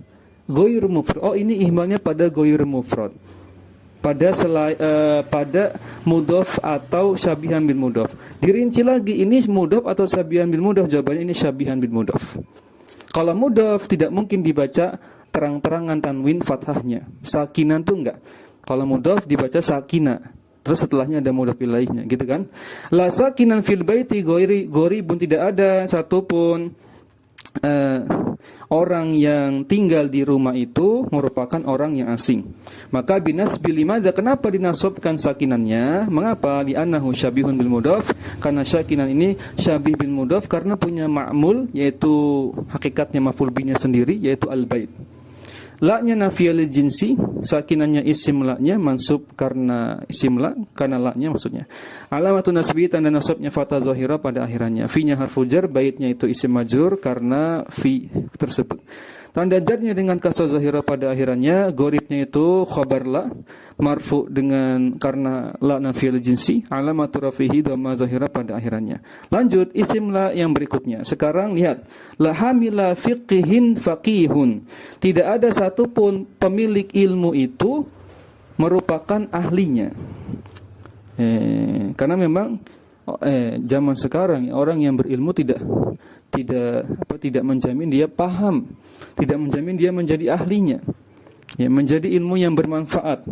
ghair mufrad? Oh, ini ihmalnya pada ghair mufrad. Pada mudhaf atau syabihan bil mudhaf. Dirinci lagi, ini mudhaf atau syabihan bil mudhaf? Jawabannya ini syabihan bil mudhaf. Kalau mudhaf tidak mungkin dibaca terang-terangan tanwin fathahnya. Sakinan tuh enggak. Kalau mudhaf dibaca sakina, terus setelahnya ada mudhaf ilaihnya, gitu kan? La sakinan fil baiti ghairibun, tidak ada satupun orang yang tinggal di rumah itu merupakan orang yang asing. Maka binasbi limadza, kenapa dinasobkan sakinannya? Mengapa? Li'annahu syabihun bil mudhaf, karena sakinan ini syabih bil mudhaf karena punya ma'mul, yaitu hakikatnya maf'ul binya sendiri, yaitu al-bait. La-nya nafiyal jinsi, sakinannya isim la-nya mansub karena isim la, karena la-nya maksudnya. Alamatun nasbi, tanda nasabnya fathah zahira pada akhirannya. Fi-nya harfu jar, baitnya itu isim majrur karena fi tersebut. Tanda jarnya dengan kasrah zahira pada akhirannya, gharibnya itu khabar la, marfu dengan karena la nafiyal jinsi, alamatu rafihi dhamma zahira pada akhirannya. Lanjut isim la yang berikutnya. Sekarang lihat, la hamila fiqhin faqihun. Tidak ada satupun pemilik ilmu itu merupakan ahlinya. Karena memang zaman sekarang orang yang berilmu tidak menjamin dia paham, tidak menjamin dia menjadi ahlinya. Ya, menjadi ilmu yang bermanfaat.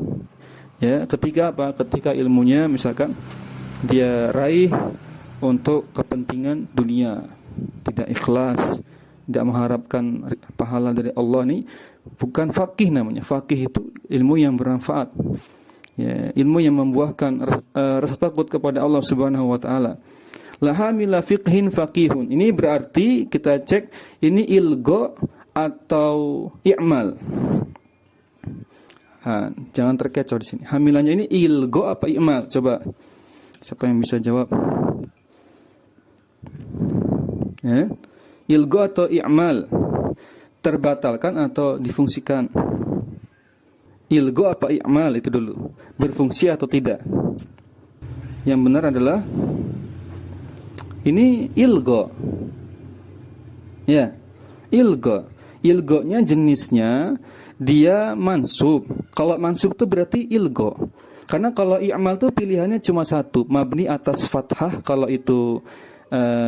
Ya, ketika ilmunya misalkan dia raih untuk kepentingan dunia, tidak ikhlas, tidak mengharapkan pahala dari Allah, nih bukan faqih namanya. Faqih itu ilmu yang bermanfaat. Ya, ilmu yang membuahkan rasa takut kepada Allah Subhanahu wa taala. La hamila fiqhin faqihun. Ini berarti kita cek ini ilgo atau i'mal. Jangan terkecoh di sini. Hamilannya ini ilgo apa i'mal? Coba. Siapa yang bisa jawab? Ilgo atau i'mal? Terbatalkan atau difungsikan? Ilgo apa i'mal itu dulu? Berfungsi atau tidak? Yang benar adalah ini ilgo. Ya, ilgo. Ilgonya jenisnya dia mansub. Kalau mansub itu berarti ilgo. Karena kalau i'mal itu pilihannya cuma satu, mabni atas fathah kalau itu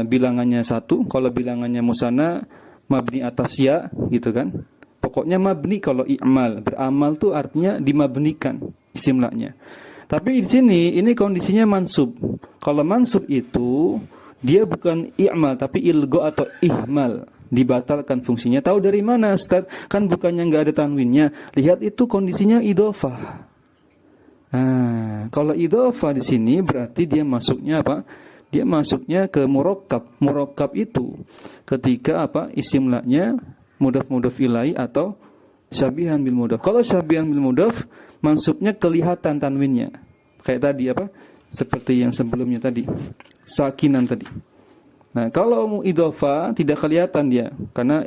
bilangannya satu, kalau bilangannya musanna mabni atas ya, gitu kan. Pokoknya mabni kalau i'mal. Beramal itu artinya dimabnikan isim la-nya. Tapi di sini ini kondisinya mansub. Kalau mansub itu dia bukan i'mal tapi ilgo atau ihmal, dibatalkan fungsinya. Tahu dari mana, Ustaz? Kan bukannya enggak ada tanwinnya. Lihat itu kondisinya idhofah. Kalau idhofah di sini berarti dia masuknya apa? Dia masuknya ke murakkab. Murakkab itu ketika isim la-nya mudhaf ilaih atau syabihan bil mudhaf. Kalau syabihan bil mudhaf mansubnya kelihatan tanwinnya. Kayak tadi seperti yang sebelumnya tadi. Sakinan tadi. Nah, kalau idhofa tidak kelihatan dia karena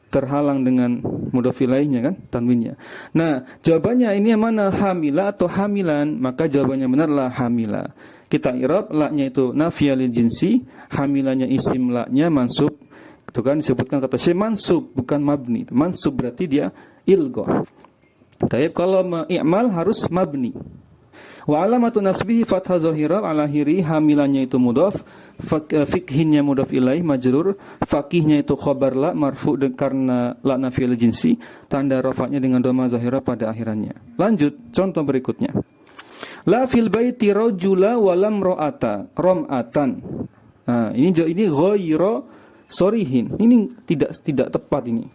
terhalang dengan mudhaf ilaihnya kan, tanwinnya. Nah, jawabannya ini yang mana, hamila atau hamilan? Maka jawabannya benar la hamila. Kita i'rab, la-nya itu nafiyah lil jinsi, hamilanya isim la-nya mansub. Itu kan disebutkan kata syekh mansub, bukan mabni. Mansub berarti dia ilgo. Tapi kalau i'mal harus mabni. Wa alamatu nasbihi fathah zahira ala akhiri, hamilannya itu mudhaf, fiqhinnya mudhaf ilaih majrur, faqihnya itu khabar la marfu karena la nafiyul jinsi, tanda rafa'nya dengan dhamma zahira pada akhirannya. Lanjut contoh berikutnya. La fil baiti rajula wa lam ra'ata ram'atan. Ini ghairu sorihin. Ini tidak tepat ini.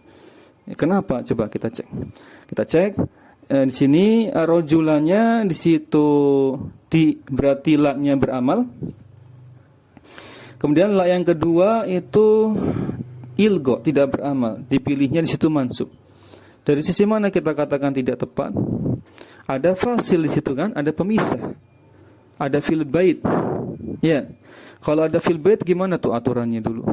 Kenapa? Coba kita cek. Kita cek. Di sini rojulanya di situ berarti la-nya beramal. Kemudian la yang kedua itu ilgo, tidak beramal. Dipilihnya di situ mansub. Dari sisi mana kita katakan tidak tepat? Ada fasil di situ kan, ada pemisah. Ada fil bait. Ya. Kalau ada fil bait gimana tuh aturannya dulu?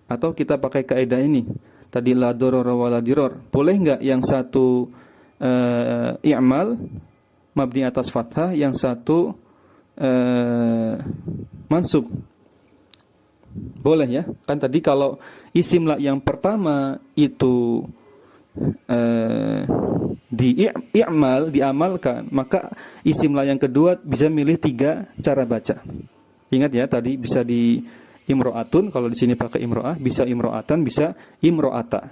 Atau kita pakai kaidah ini. Tadi la dorora wala diror. Boleh enggak yang satu i'mal mabni atas fathah, yang satu mansub? Boleh ya? Kan tadi kalau isim la yang pertama itu diamalkan, maka isim la yang kedua bisa milih 3 cara baca. Ingat ya, tadi bisa di imro'atun, kalau di sini pakai imro'ah, bisa imro'atan, bisa imro'ata.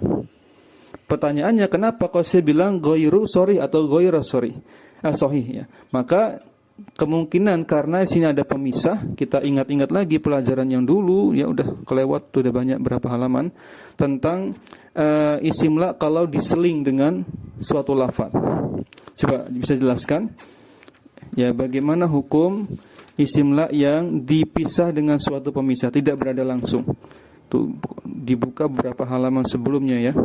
Pertanyaannya, kenapa kalau saya bilang ghairu sorry atau ghairu sorry? Sahih ya. Maka kemungkinan karena di sini ada pemisah, kita ingat-ingat lagi pelajaran yang dulu, ya udah kelewat, udah banyak berapa halaman tentang isim la kalau diseling dengan suatu lafaz. Coba bisa jelaskan ya bagaimana hukum isim la yang dipisah dengan suatu pemisah, tidak berada langsung. Itu dibuka beberapa halaman sebelumnya ya,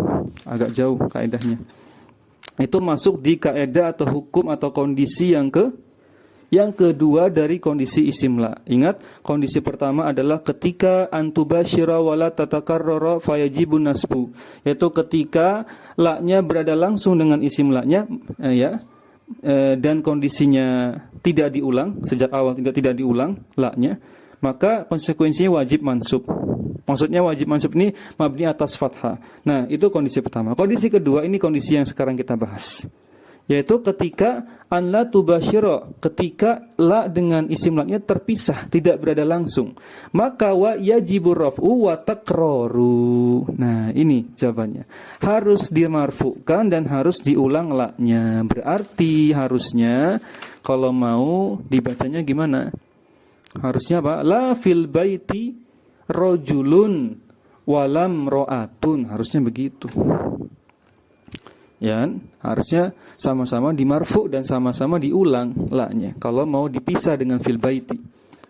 agak jauh kaidahnya. Itu masuk di kaidah atau hukum atau kondisi yang kedua dari kondisi isim la. Ingat, kondisi pertama adalah ketika antubashira wala tatakarrara fayajibun nasbu, yaitu ketika la-nya berada langsung dengan isim la-nya dan kondisinya tidak diulang, sejak awal tidak diulang la-nya, maka konsekuensinya wajib mansub. Maksudnya wajib mansub ini mabni atas fathah. Nah, itu kondisi pertama. Kondisi kedua ini kondisi yang sekarang kita bahas, yaitu ketika an la tubashira, ketika la dengan isim la-nya terpisah, tidak berada langsung, maka wa yajibur raf'u wa takraru. Nah, ini jawabannya. Harus dimarfu'kan dan harus diulang la-nya. Berarti harusnya kalau mau dibacanya gimana? Harusnya apa? La fil baiti rojulun walam ro'atun, harusnya begitu. Ya, harusnya sama-sama dimarfu dan sama-sama diulang la-nya kalau mau dipisah dengan fil baiti.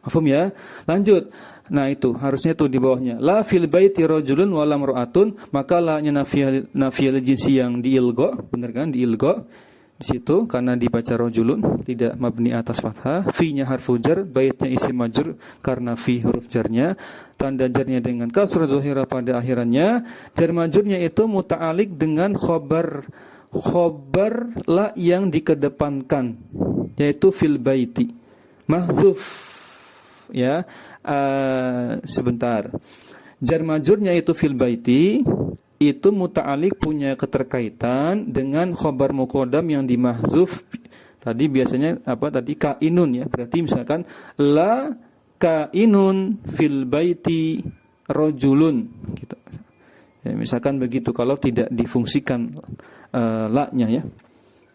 Paham ya? Lanjut. Nah, itu harusnya tuh di bawahnya. La fil baiti rojulun walam ro'atun, maka la-nya nafiyal jinsi yang diilgo, benar kan? Diilgo di situ karena dibaca rojulun, tidak mabni atas fathah. Fi-nya harfu jar, baitnya isim majrur karena fi huruf jarnya, tanda jarnya dengan kasrah zahirah pada akhirannya. Jar majrurnya itu muta'alik dengan khobar la yang dikedepankan, yaitu fil baiti mahdzuf ya. Sebentar, jar majrurnya itu fil baiti itu muta'alik, punya keterkaitan dengan khobar muqaddam yang dimahzuf. Tadi biasanya apa tadi? Kainun ya. Berarti misalkan la kainun fil baiti rojulun gitu. Ya, misalkan begitu kalau tidak difungsikan la-nya ya.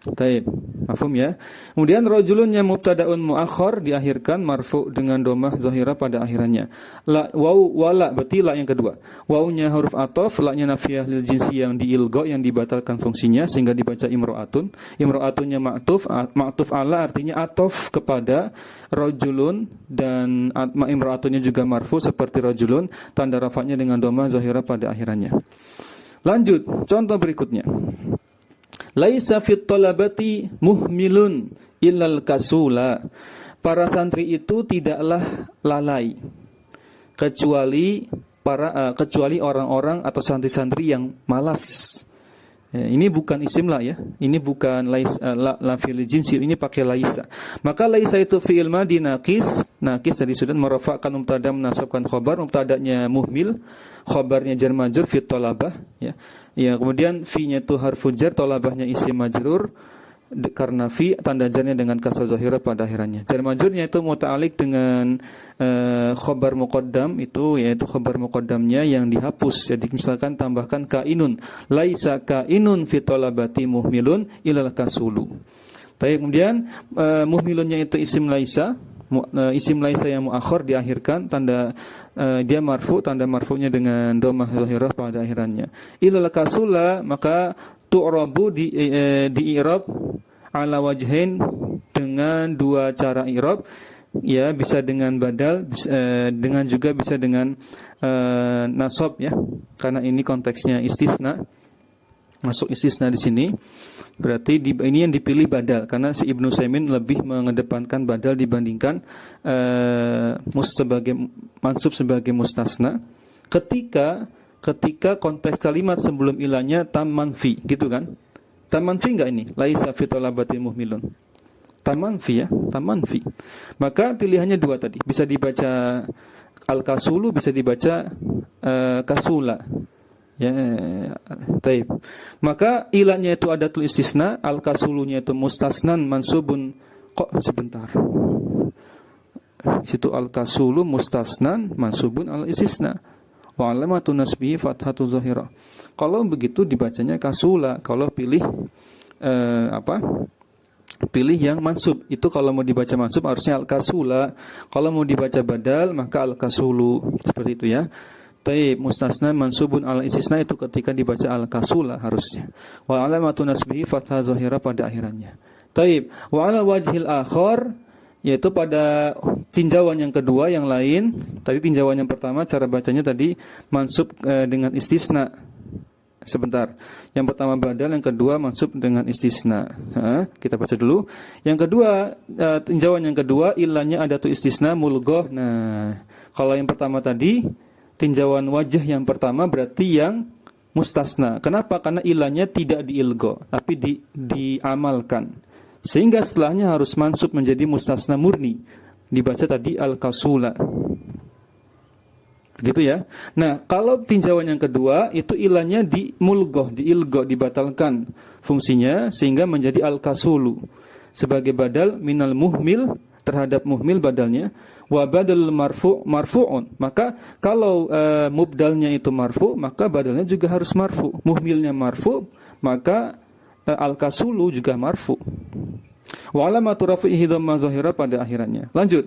Taib, mafhum ya. Kemudian rojulunnya mubtadaun muakhar, diakhirkan marfu dengan domah zahirah pada akhirannya. La waw wala, berarti la yang kedua. Wawnya huruf ataf, la-nya nafiyah lil jinsi yang diilgo, yang dibatalkan fungsinya sehingga dibaca imro'atun. Imro'atunnya ma'tuf ala, artinya atof kepada rojulun, dan imro'atunnya juga marfu seperti rojulun, tanda rafa'nya dengan domah zahirah pada akhirannya. Lanjut, contoh berikutnya. Laisa fit talabati muhmilun illal kasula. Para santri itu tidaklah lalai kecuali orang-orang atau santri-santri yang malas. Ya, ini bukan isim la ya. Ini bukan la fil jinsi, ini pakai laisa. Maka laisa itu fi'il madhi naqis tadi sudah merafa'kan mubtada, menasabkan khabar, mubtadanya muhmil, khabarnya jar majrur fit talabah ya. Ya, kemudian fi-nya itu harfu jar, talabahnya isim majrur karena fi, tanda jarnya dengan kasrah zahirah pada akhirannya. Jar majrurnya itu muta'alik dengan khabar muqaddam, itu yaitu khabar muqaddamnya yang dihapus. Jadi misalkan tambahkan kainun, laisa kainun fi talabati muhmilun ilal kasulu. Tapi kemudian muhmilunnya itu isim laisa yang muakhir, diakhirkan, tanda dia marfu, tanda marfunya dengan domah zahirah pada akhirannya. Ilal kasula, maka tu'rabu di i'rab ala wajhain, dengan dua cara i'rab ya, bisa dengan badal, dengan juga bisa dengan nasab ya, karena ini konteksnya istisna, masuk istisna di sini. Berarti ini yang dipilih badal, karena si Ibnu Utsaimin lebih mengedepankan badal dibandingkan sebagai mansub sebagai mustasna. Ketika konteks kalimat sebelum ilahnya tam manfi, gitu kan? Tam manfi enggak ini? Laisa fi talabati muhmilun. Tam manfi ya, tam manfi. Maka pilihannya dua tadi. Bisa dibaca al-kasulu, bisa dibaca kasula. Ya, taib. Maka ilahnya itu adatul istisna, al-kasulunya itu mustasnan mansubun. Kok sebentar. Situ al-kasulu mustasnan mansubun al-istisna. Wa alamatu nasbihi fathatu zahirah. Kalau begitu dibacanya kasula. Kalau pilih pilih yang mansub. Itu kalau mau dibaca mansub harusnya al-kasula. Kalau mau dibaca badal maka al-kasulu. Seperti itu ya. Taib, mustasna mansubun al istisna itu ketika dibaca al-kasula harusnya. Wa alamatu nasbihi fathah zahirah pada akhirannya. Taib, wa ala wajhil akhar, yaitu pada tinjauan yang kedua yang lain. Tadi tinjauan yang pertama cara bacanya tadi mansub dengan istisna. Sebentar. Yang pertama badal, yang kedua mansub dengan istisna. Kita baca dulu. Yang kedua, tinjauan yang kedua ilahnya ada tuh istisna mulghah. Nah, kalau yang pertama tadi tinjauan wajah yang pertama berarti yang mustasna. Kenapa? Karena ilahnya tidak diilgha, tapi diamalkan. Sehingga setelahnya harus mansub menjadi mustasna murni. Dibaca tadi al-kasula. Gitu ya. Nah, kalau tinjauan yang kedua itu ilahnya diilgha, dibatalkan fungsinya sehingga menjadi al-kasulu sebagai badal minal muhmil terhadap muhmil badalnya wa badal marfu'un. Maka kalau mubdalnya itu marfu, maka badalnya juga harus marfu. Muhmilnya marfu, maka al-kasulu juga marfu. Wa alamatu rafi'ihi dhamma zahira pada akhirannya. Lanjut.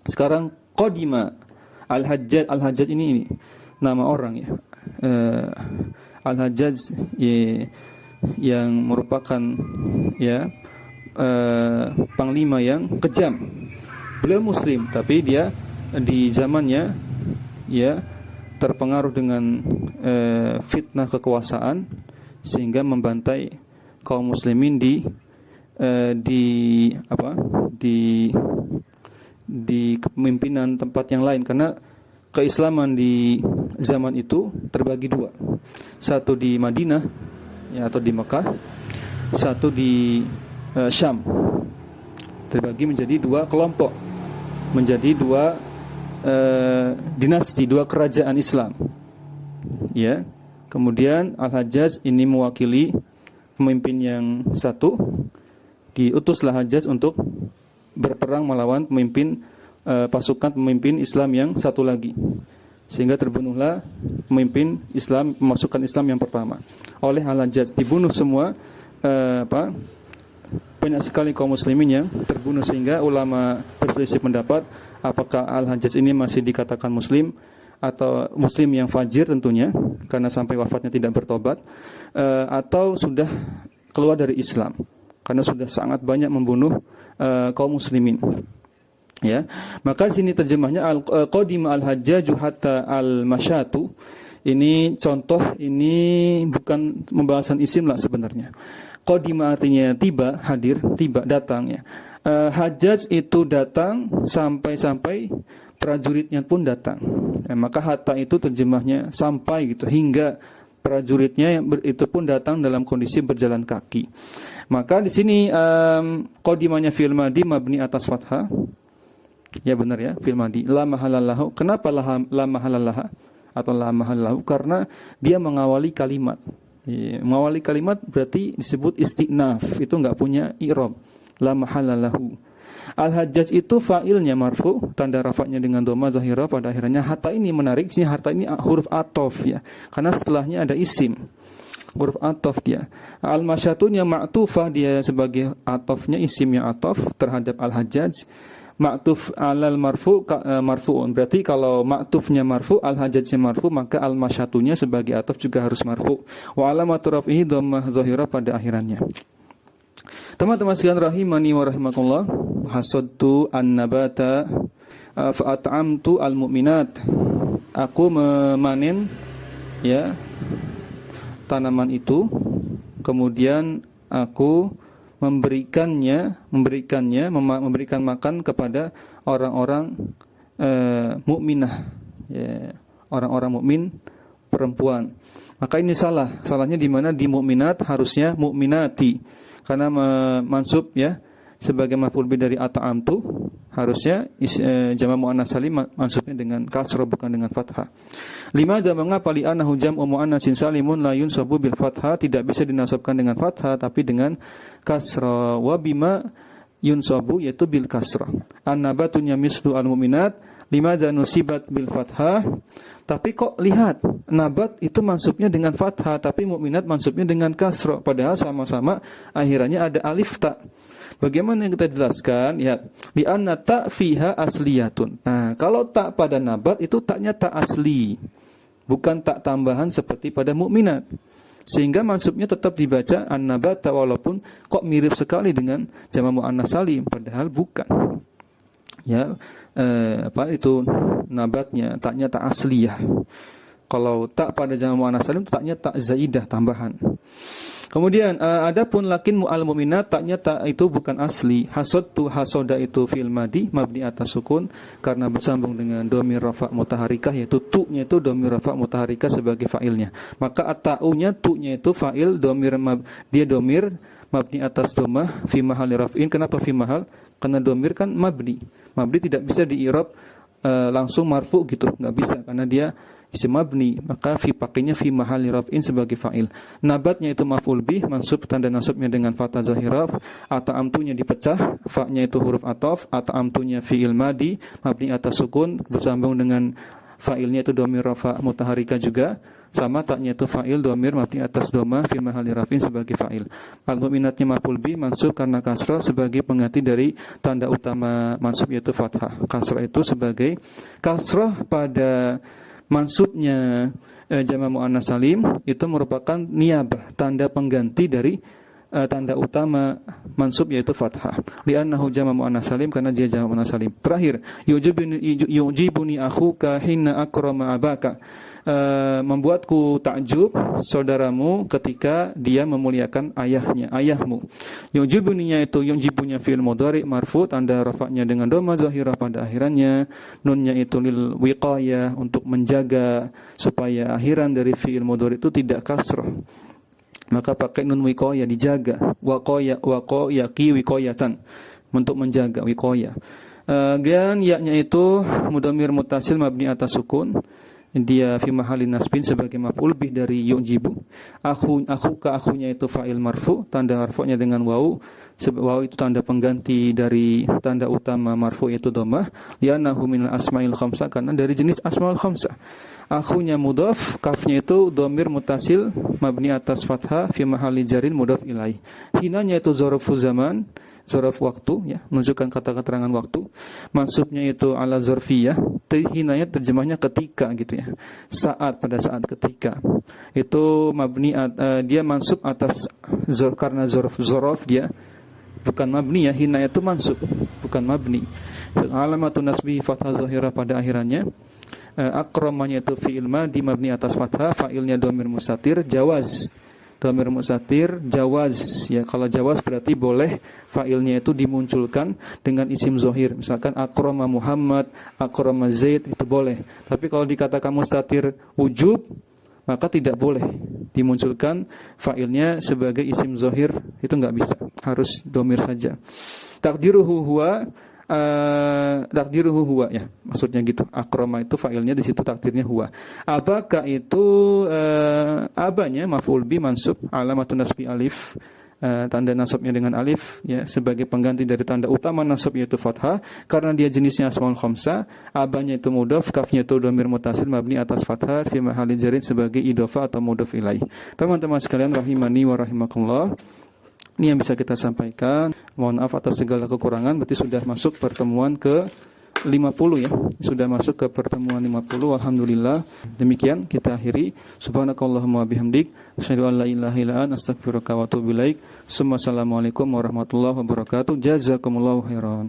Sekarang qadima Al-Hajjaj ini nama orang ya. Al-Hajjaj yang merupakan ya panglima yang kejam. Beliau muslim tapi dia di zamannya ya terpengaruh dengan fitnah kekuasaan sehingga membantai kaum muslimin di kepemimpinan tempat yang lain, karena keislaman di zaman itu terbagi dua. Satu di Madinah ya, atau di Mekah, satu di Syam. Terbagi menjadi dua kelompok, menjadi dua dinasti, dua kerajaan Islam. Ya. Kemudian Al-Hajjaj ini mewakili pemimpin yang satu, diutuslah Hajjaj untuk berperang melawan pasukan pemimpin Islam yang satu lagi, sehingga terbunuhlah pemimpin Islam, pasukan Islam yang pertama oleh Al-Hajjaj. Dibunuh semua, banyak sekali kaum muslimin yang terbunuh, sehingga ulama berselisih pendapat apakah Al-Hajjaj ini masih dikatakan muslim atau muslim yang fajir tentunya karena sampai wafatnya tidak bertobat, atau sudah keluar dari Islam karena sudah sangat banyak membunuh kaum muslimin. Ya, maka sini terjemahnya al-qadima al-hajjaju hatta al-masyatu. Ini contoh, ini bukan pembahasan isim lah sebenarnya. Qadima artinya tiba, hadir, tiba, datang ya. Hajjaj itu datang sampai prajuritnya pun datang. Maka hatta itu terjemahnya sampai gitu, hingga prajuritnya itu pun datang dalam kondisi berjalan kaki. Maka di sini qadimanya fi'il madi mabni atas fathah. Ya benar ya, fi'il madi. La mahalallahu. Kenapa la mahalallaha atau la mahallahu? Karena dia mengawali kalimat. Mengawali kalimat berarti disebut istinaf. Itu enggak punya i'rab. La mahalallahu. Al-Hajjaj itu fa'ilnya marfu, tanda rafa'nya dengan dhamma zahira pada akhirnya. Hatta ini menarik, sini hatta ini huruf ataf ya. Karena setelahnya ada isim. Huruf ataf dia. Al-masyatunya ma'tufah, dia sebagai atafnya, isimnya ataf terhadap Al-Hajjaj. Ma'tuf alal marfu'un. Berarti kalau ma'tufnya marfu, Al-Hajjajnya marfu, maka al-masyatunya sebagai ataf juga harus marfu. Wa alamatu raf'ihi dhammah zahira pada akhirannya. Teman-teman sekalian rahimani wa rahimakumullah, hasadtu an-nabata fa at'amtu al-mu'minat. Aku memanen ya tanaman itu, kemudian aku memberikan makan kepada orang-orang mukminah, ya, orang-orang mukmin perempuan. Maka ini salahnya di mana? Di mukminat harusnya mukminati, karena mansub ya sebagai maf'ul bih dari at'amtu, harusnya jamak muannats salim mansubnya dengan kasrah bukan dengan fathah. Limadza, mengapa? Li annahu jam'u muannatsin salimun la yunsabu bil fathah, tidak bisa dinasabkan dengan fathah tapi dengan kasrah. Wa bima yunsabu, yaitu bil kasrah. An-nabatunya mislu al-mu'minat, limadza nusibat bil fathah. Tapi kok lihat, nabat itu mansubnya dengan fathah tapi mukminat mansubnya dengan kasrah, padahal sama-sama akhirannya ada alif ta. Bagaimana yang kita jelaskan? Ya, bi anna ta fiha asliyatun. Nah, kalau tak pada nabat itu taknya tak asli, bukan tak tambahan seperti pada mukminat. sehingga mansubnya tetap dibaca an-nabata walaupun kok mirip sekali dengan jamak muannats salim, padahal bukan. Ya, itu nabatnya taknya tak asliyah. Kalau tak pada jamak muannats salim taknya tak zaidah, tambahan. Kemudian adapun lakin mu'al mu'minat taknya tak itu bukan asli. Hasodtu, hasoda itu fi'il madi mabni atas sukun karena bersambung dengan dhamir rafa' mutaharikah, yaitu tu-nya itu dhamir rafa' mutaharikah sebagai fa'ilnya. Maka at-ta'unya, tu-nya itu fa'il, dia dhamir mabni atas dhammah fi mahalli raf'in. Kenapa fi mahal? Karena dhamir kan mabni. Mabni tidak bisa di-i'rab langsung marfu gitu, enggak bisa karena dia isim mabni, maka fi pakainya fi mahalli raf'in sebagai fa'il. Nabatnya itu maf'ul bih, mansub tanda nasabnya dengan fathah zahirah, ata'amtunya dipecah, fa-nya itu huruf ataf, ata'amtunya fi'il madi mabni atas sukun bersambung dengan fa'ilnya itu dhamir rafa' mutaharika juga, sama taknya itu fa'il dhamir mabni atas dhamma fi mahalli raf'in sebagai fa'il. Al-mu'minatnya maf'ul bih mansub karena kasrah sebagai pengganti dari tanda utama mansub yaitu fathah. Kasrah itu sebagai kasrah pada mansubnya jamak muannats salim itu merupakan niyabah, tanda pengganti dari tanda utama mansub yaitu fathah. Li'annahu jamak muannats salim, karena dia jamak muannats salim. Terakhir, yujibuni akhuka hina akrama abaka. Membuatku takjub saudaramu ketika dia memuliakan ayahmu. Yujibuninya itu yujibunya fi'il mudhari marfu, tanda rafa'nya dengan dhamma zahirah pada akhirannya. Nunnya itu lil wiqayah, untuk menjaga supaya akhiran dari fi'il mudhari itu tidak kasrah. Maka pakai nun wiqayah, dijaga. Waqayaqi wiqayatan, untuk menjaga wiqayah. Dan yaknya itu mudhamir muttasil mabni atas sukun, dia fi mahalli nasbin sebagai maf'ul bih dari yujibu. Akhunya itu fa'il marfu, tanda marfu'nya dengan waw. Waw itu tanda pengganti dari tanda utama marfu yaitu dhammah. Li'annahu minal asma'il khamsah, karena dari jenis asmaul khamsah. Akhunya mudhaf, kafnya itu dhamir muttasil mabni atas fathah fi mahalli jarin mudhaf ilaih. Hinanya itu dzarfu zaman, dzaraf waktu, ya, menunjukkan kata keterangan waktu. Mansubnya itu ala dzarfiyah, hinanya terjemahnya ketika gitu ya. Saat, pada saat, ketika. Itu mabni dia mansub atas karena dzaraf dia bukan mabni ya, hinanya itu mansub, bukan mabni. Alamatun nasbihi fathah zahirah pada akhirannya. Akramanya itu fi'il madi mabni atas fathah, fa'ilnya dhamir mustatir, jawaz. Dhamir mustatir jawaz, ya, kalau jawaz berarti boleh fa'ilnya itu dimunculkan dengan isim zahir. Misalkan akrama Muhammad, akrama Zaid, itu boleh. Tapi kalau dikatakan mustatir wujub, maka tidak boleh dimunculkan fa'ilnya sebagai isim zahir, itu enggak bisa, harus dhamir saja. Takdiruhu huwa, ya, maksudnya gitu. Akrama itu fa'ilnya, di situ takdirnya huwa. Abaka itu abanya maf'ul bi mansub alamatun nasbi alif, tanda nasabnya dengan alif, ya, sebagai pengganti dari tanda utama nasab yaitu fathah, karena dia jenisnya asmaul khamsah. Abanya itu mudhaf, kafnya itu dhamir muttasil mabni atas fathah fi mahalli jarin sebagai idhofah atau mudhaf ilaih. Teman-teman sekalian rahimani wa rahimakumullah, ini yang bisa kita sampaikan. Mohon maaf atas segala kekurangan. Berarti sudah masuk pertemuan ke 50 ya. Sudah masuk ke pertemuan 50. Alhamdulillah. Demikian kita akhiri. Subhanakallahumma bihamdik, asyhadu an la ilaha illa anta, astaghfiruka wa atubu ilaik. Assalamualaikum warahmatullahi wabarakatuh. Jazakumullahu khairan.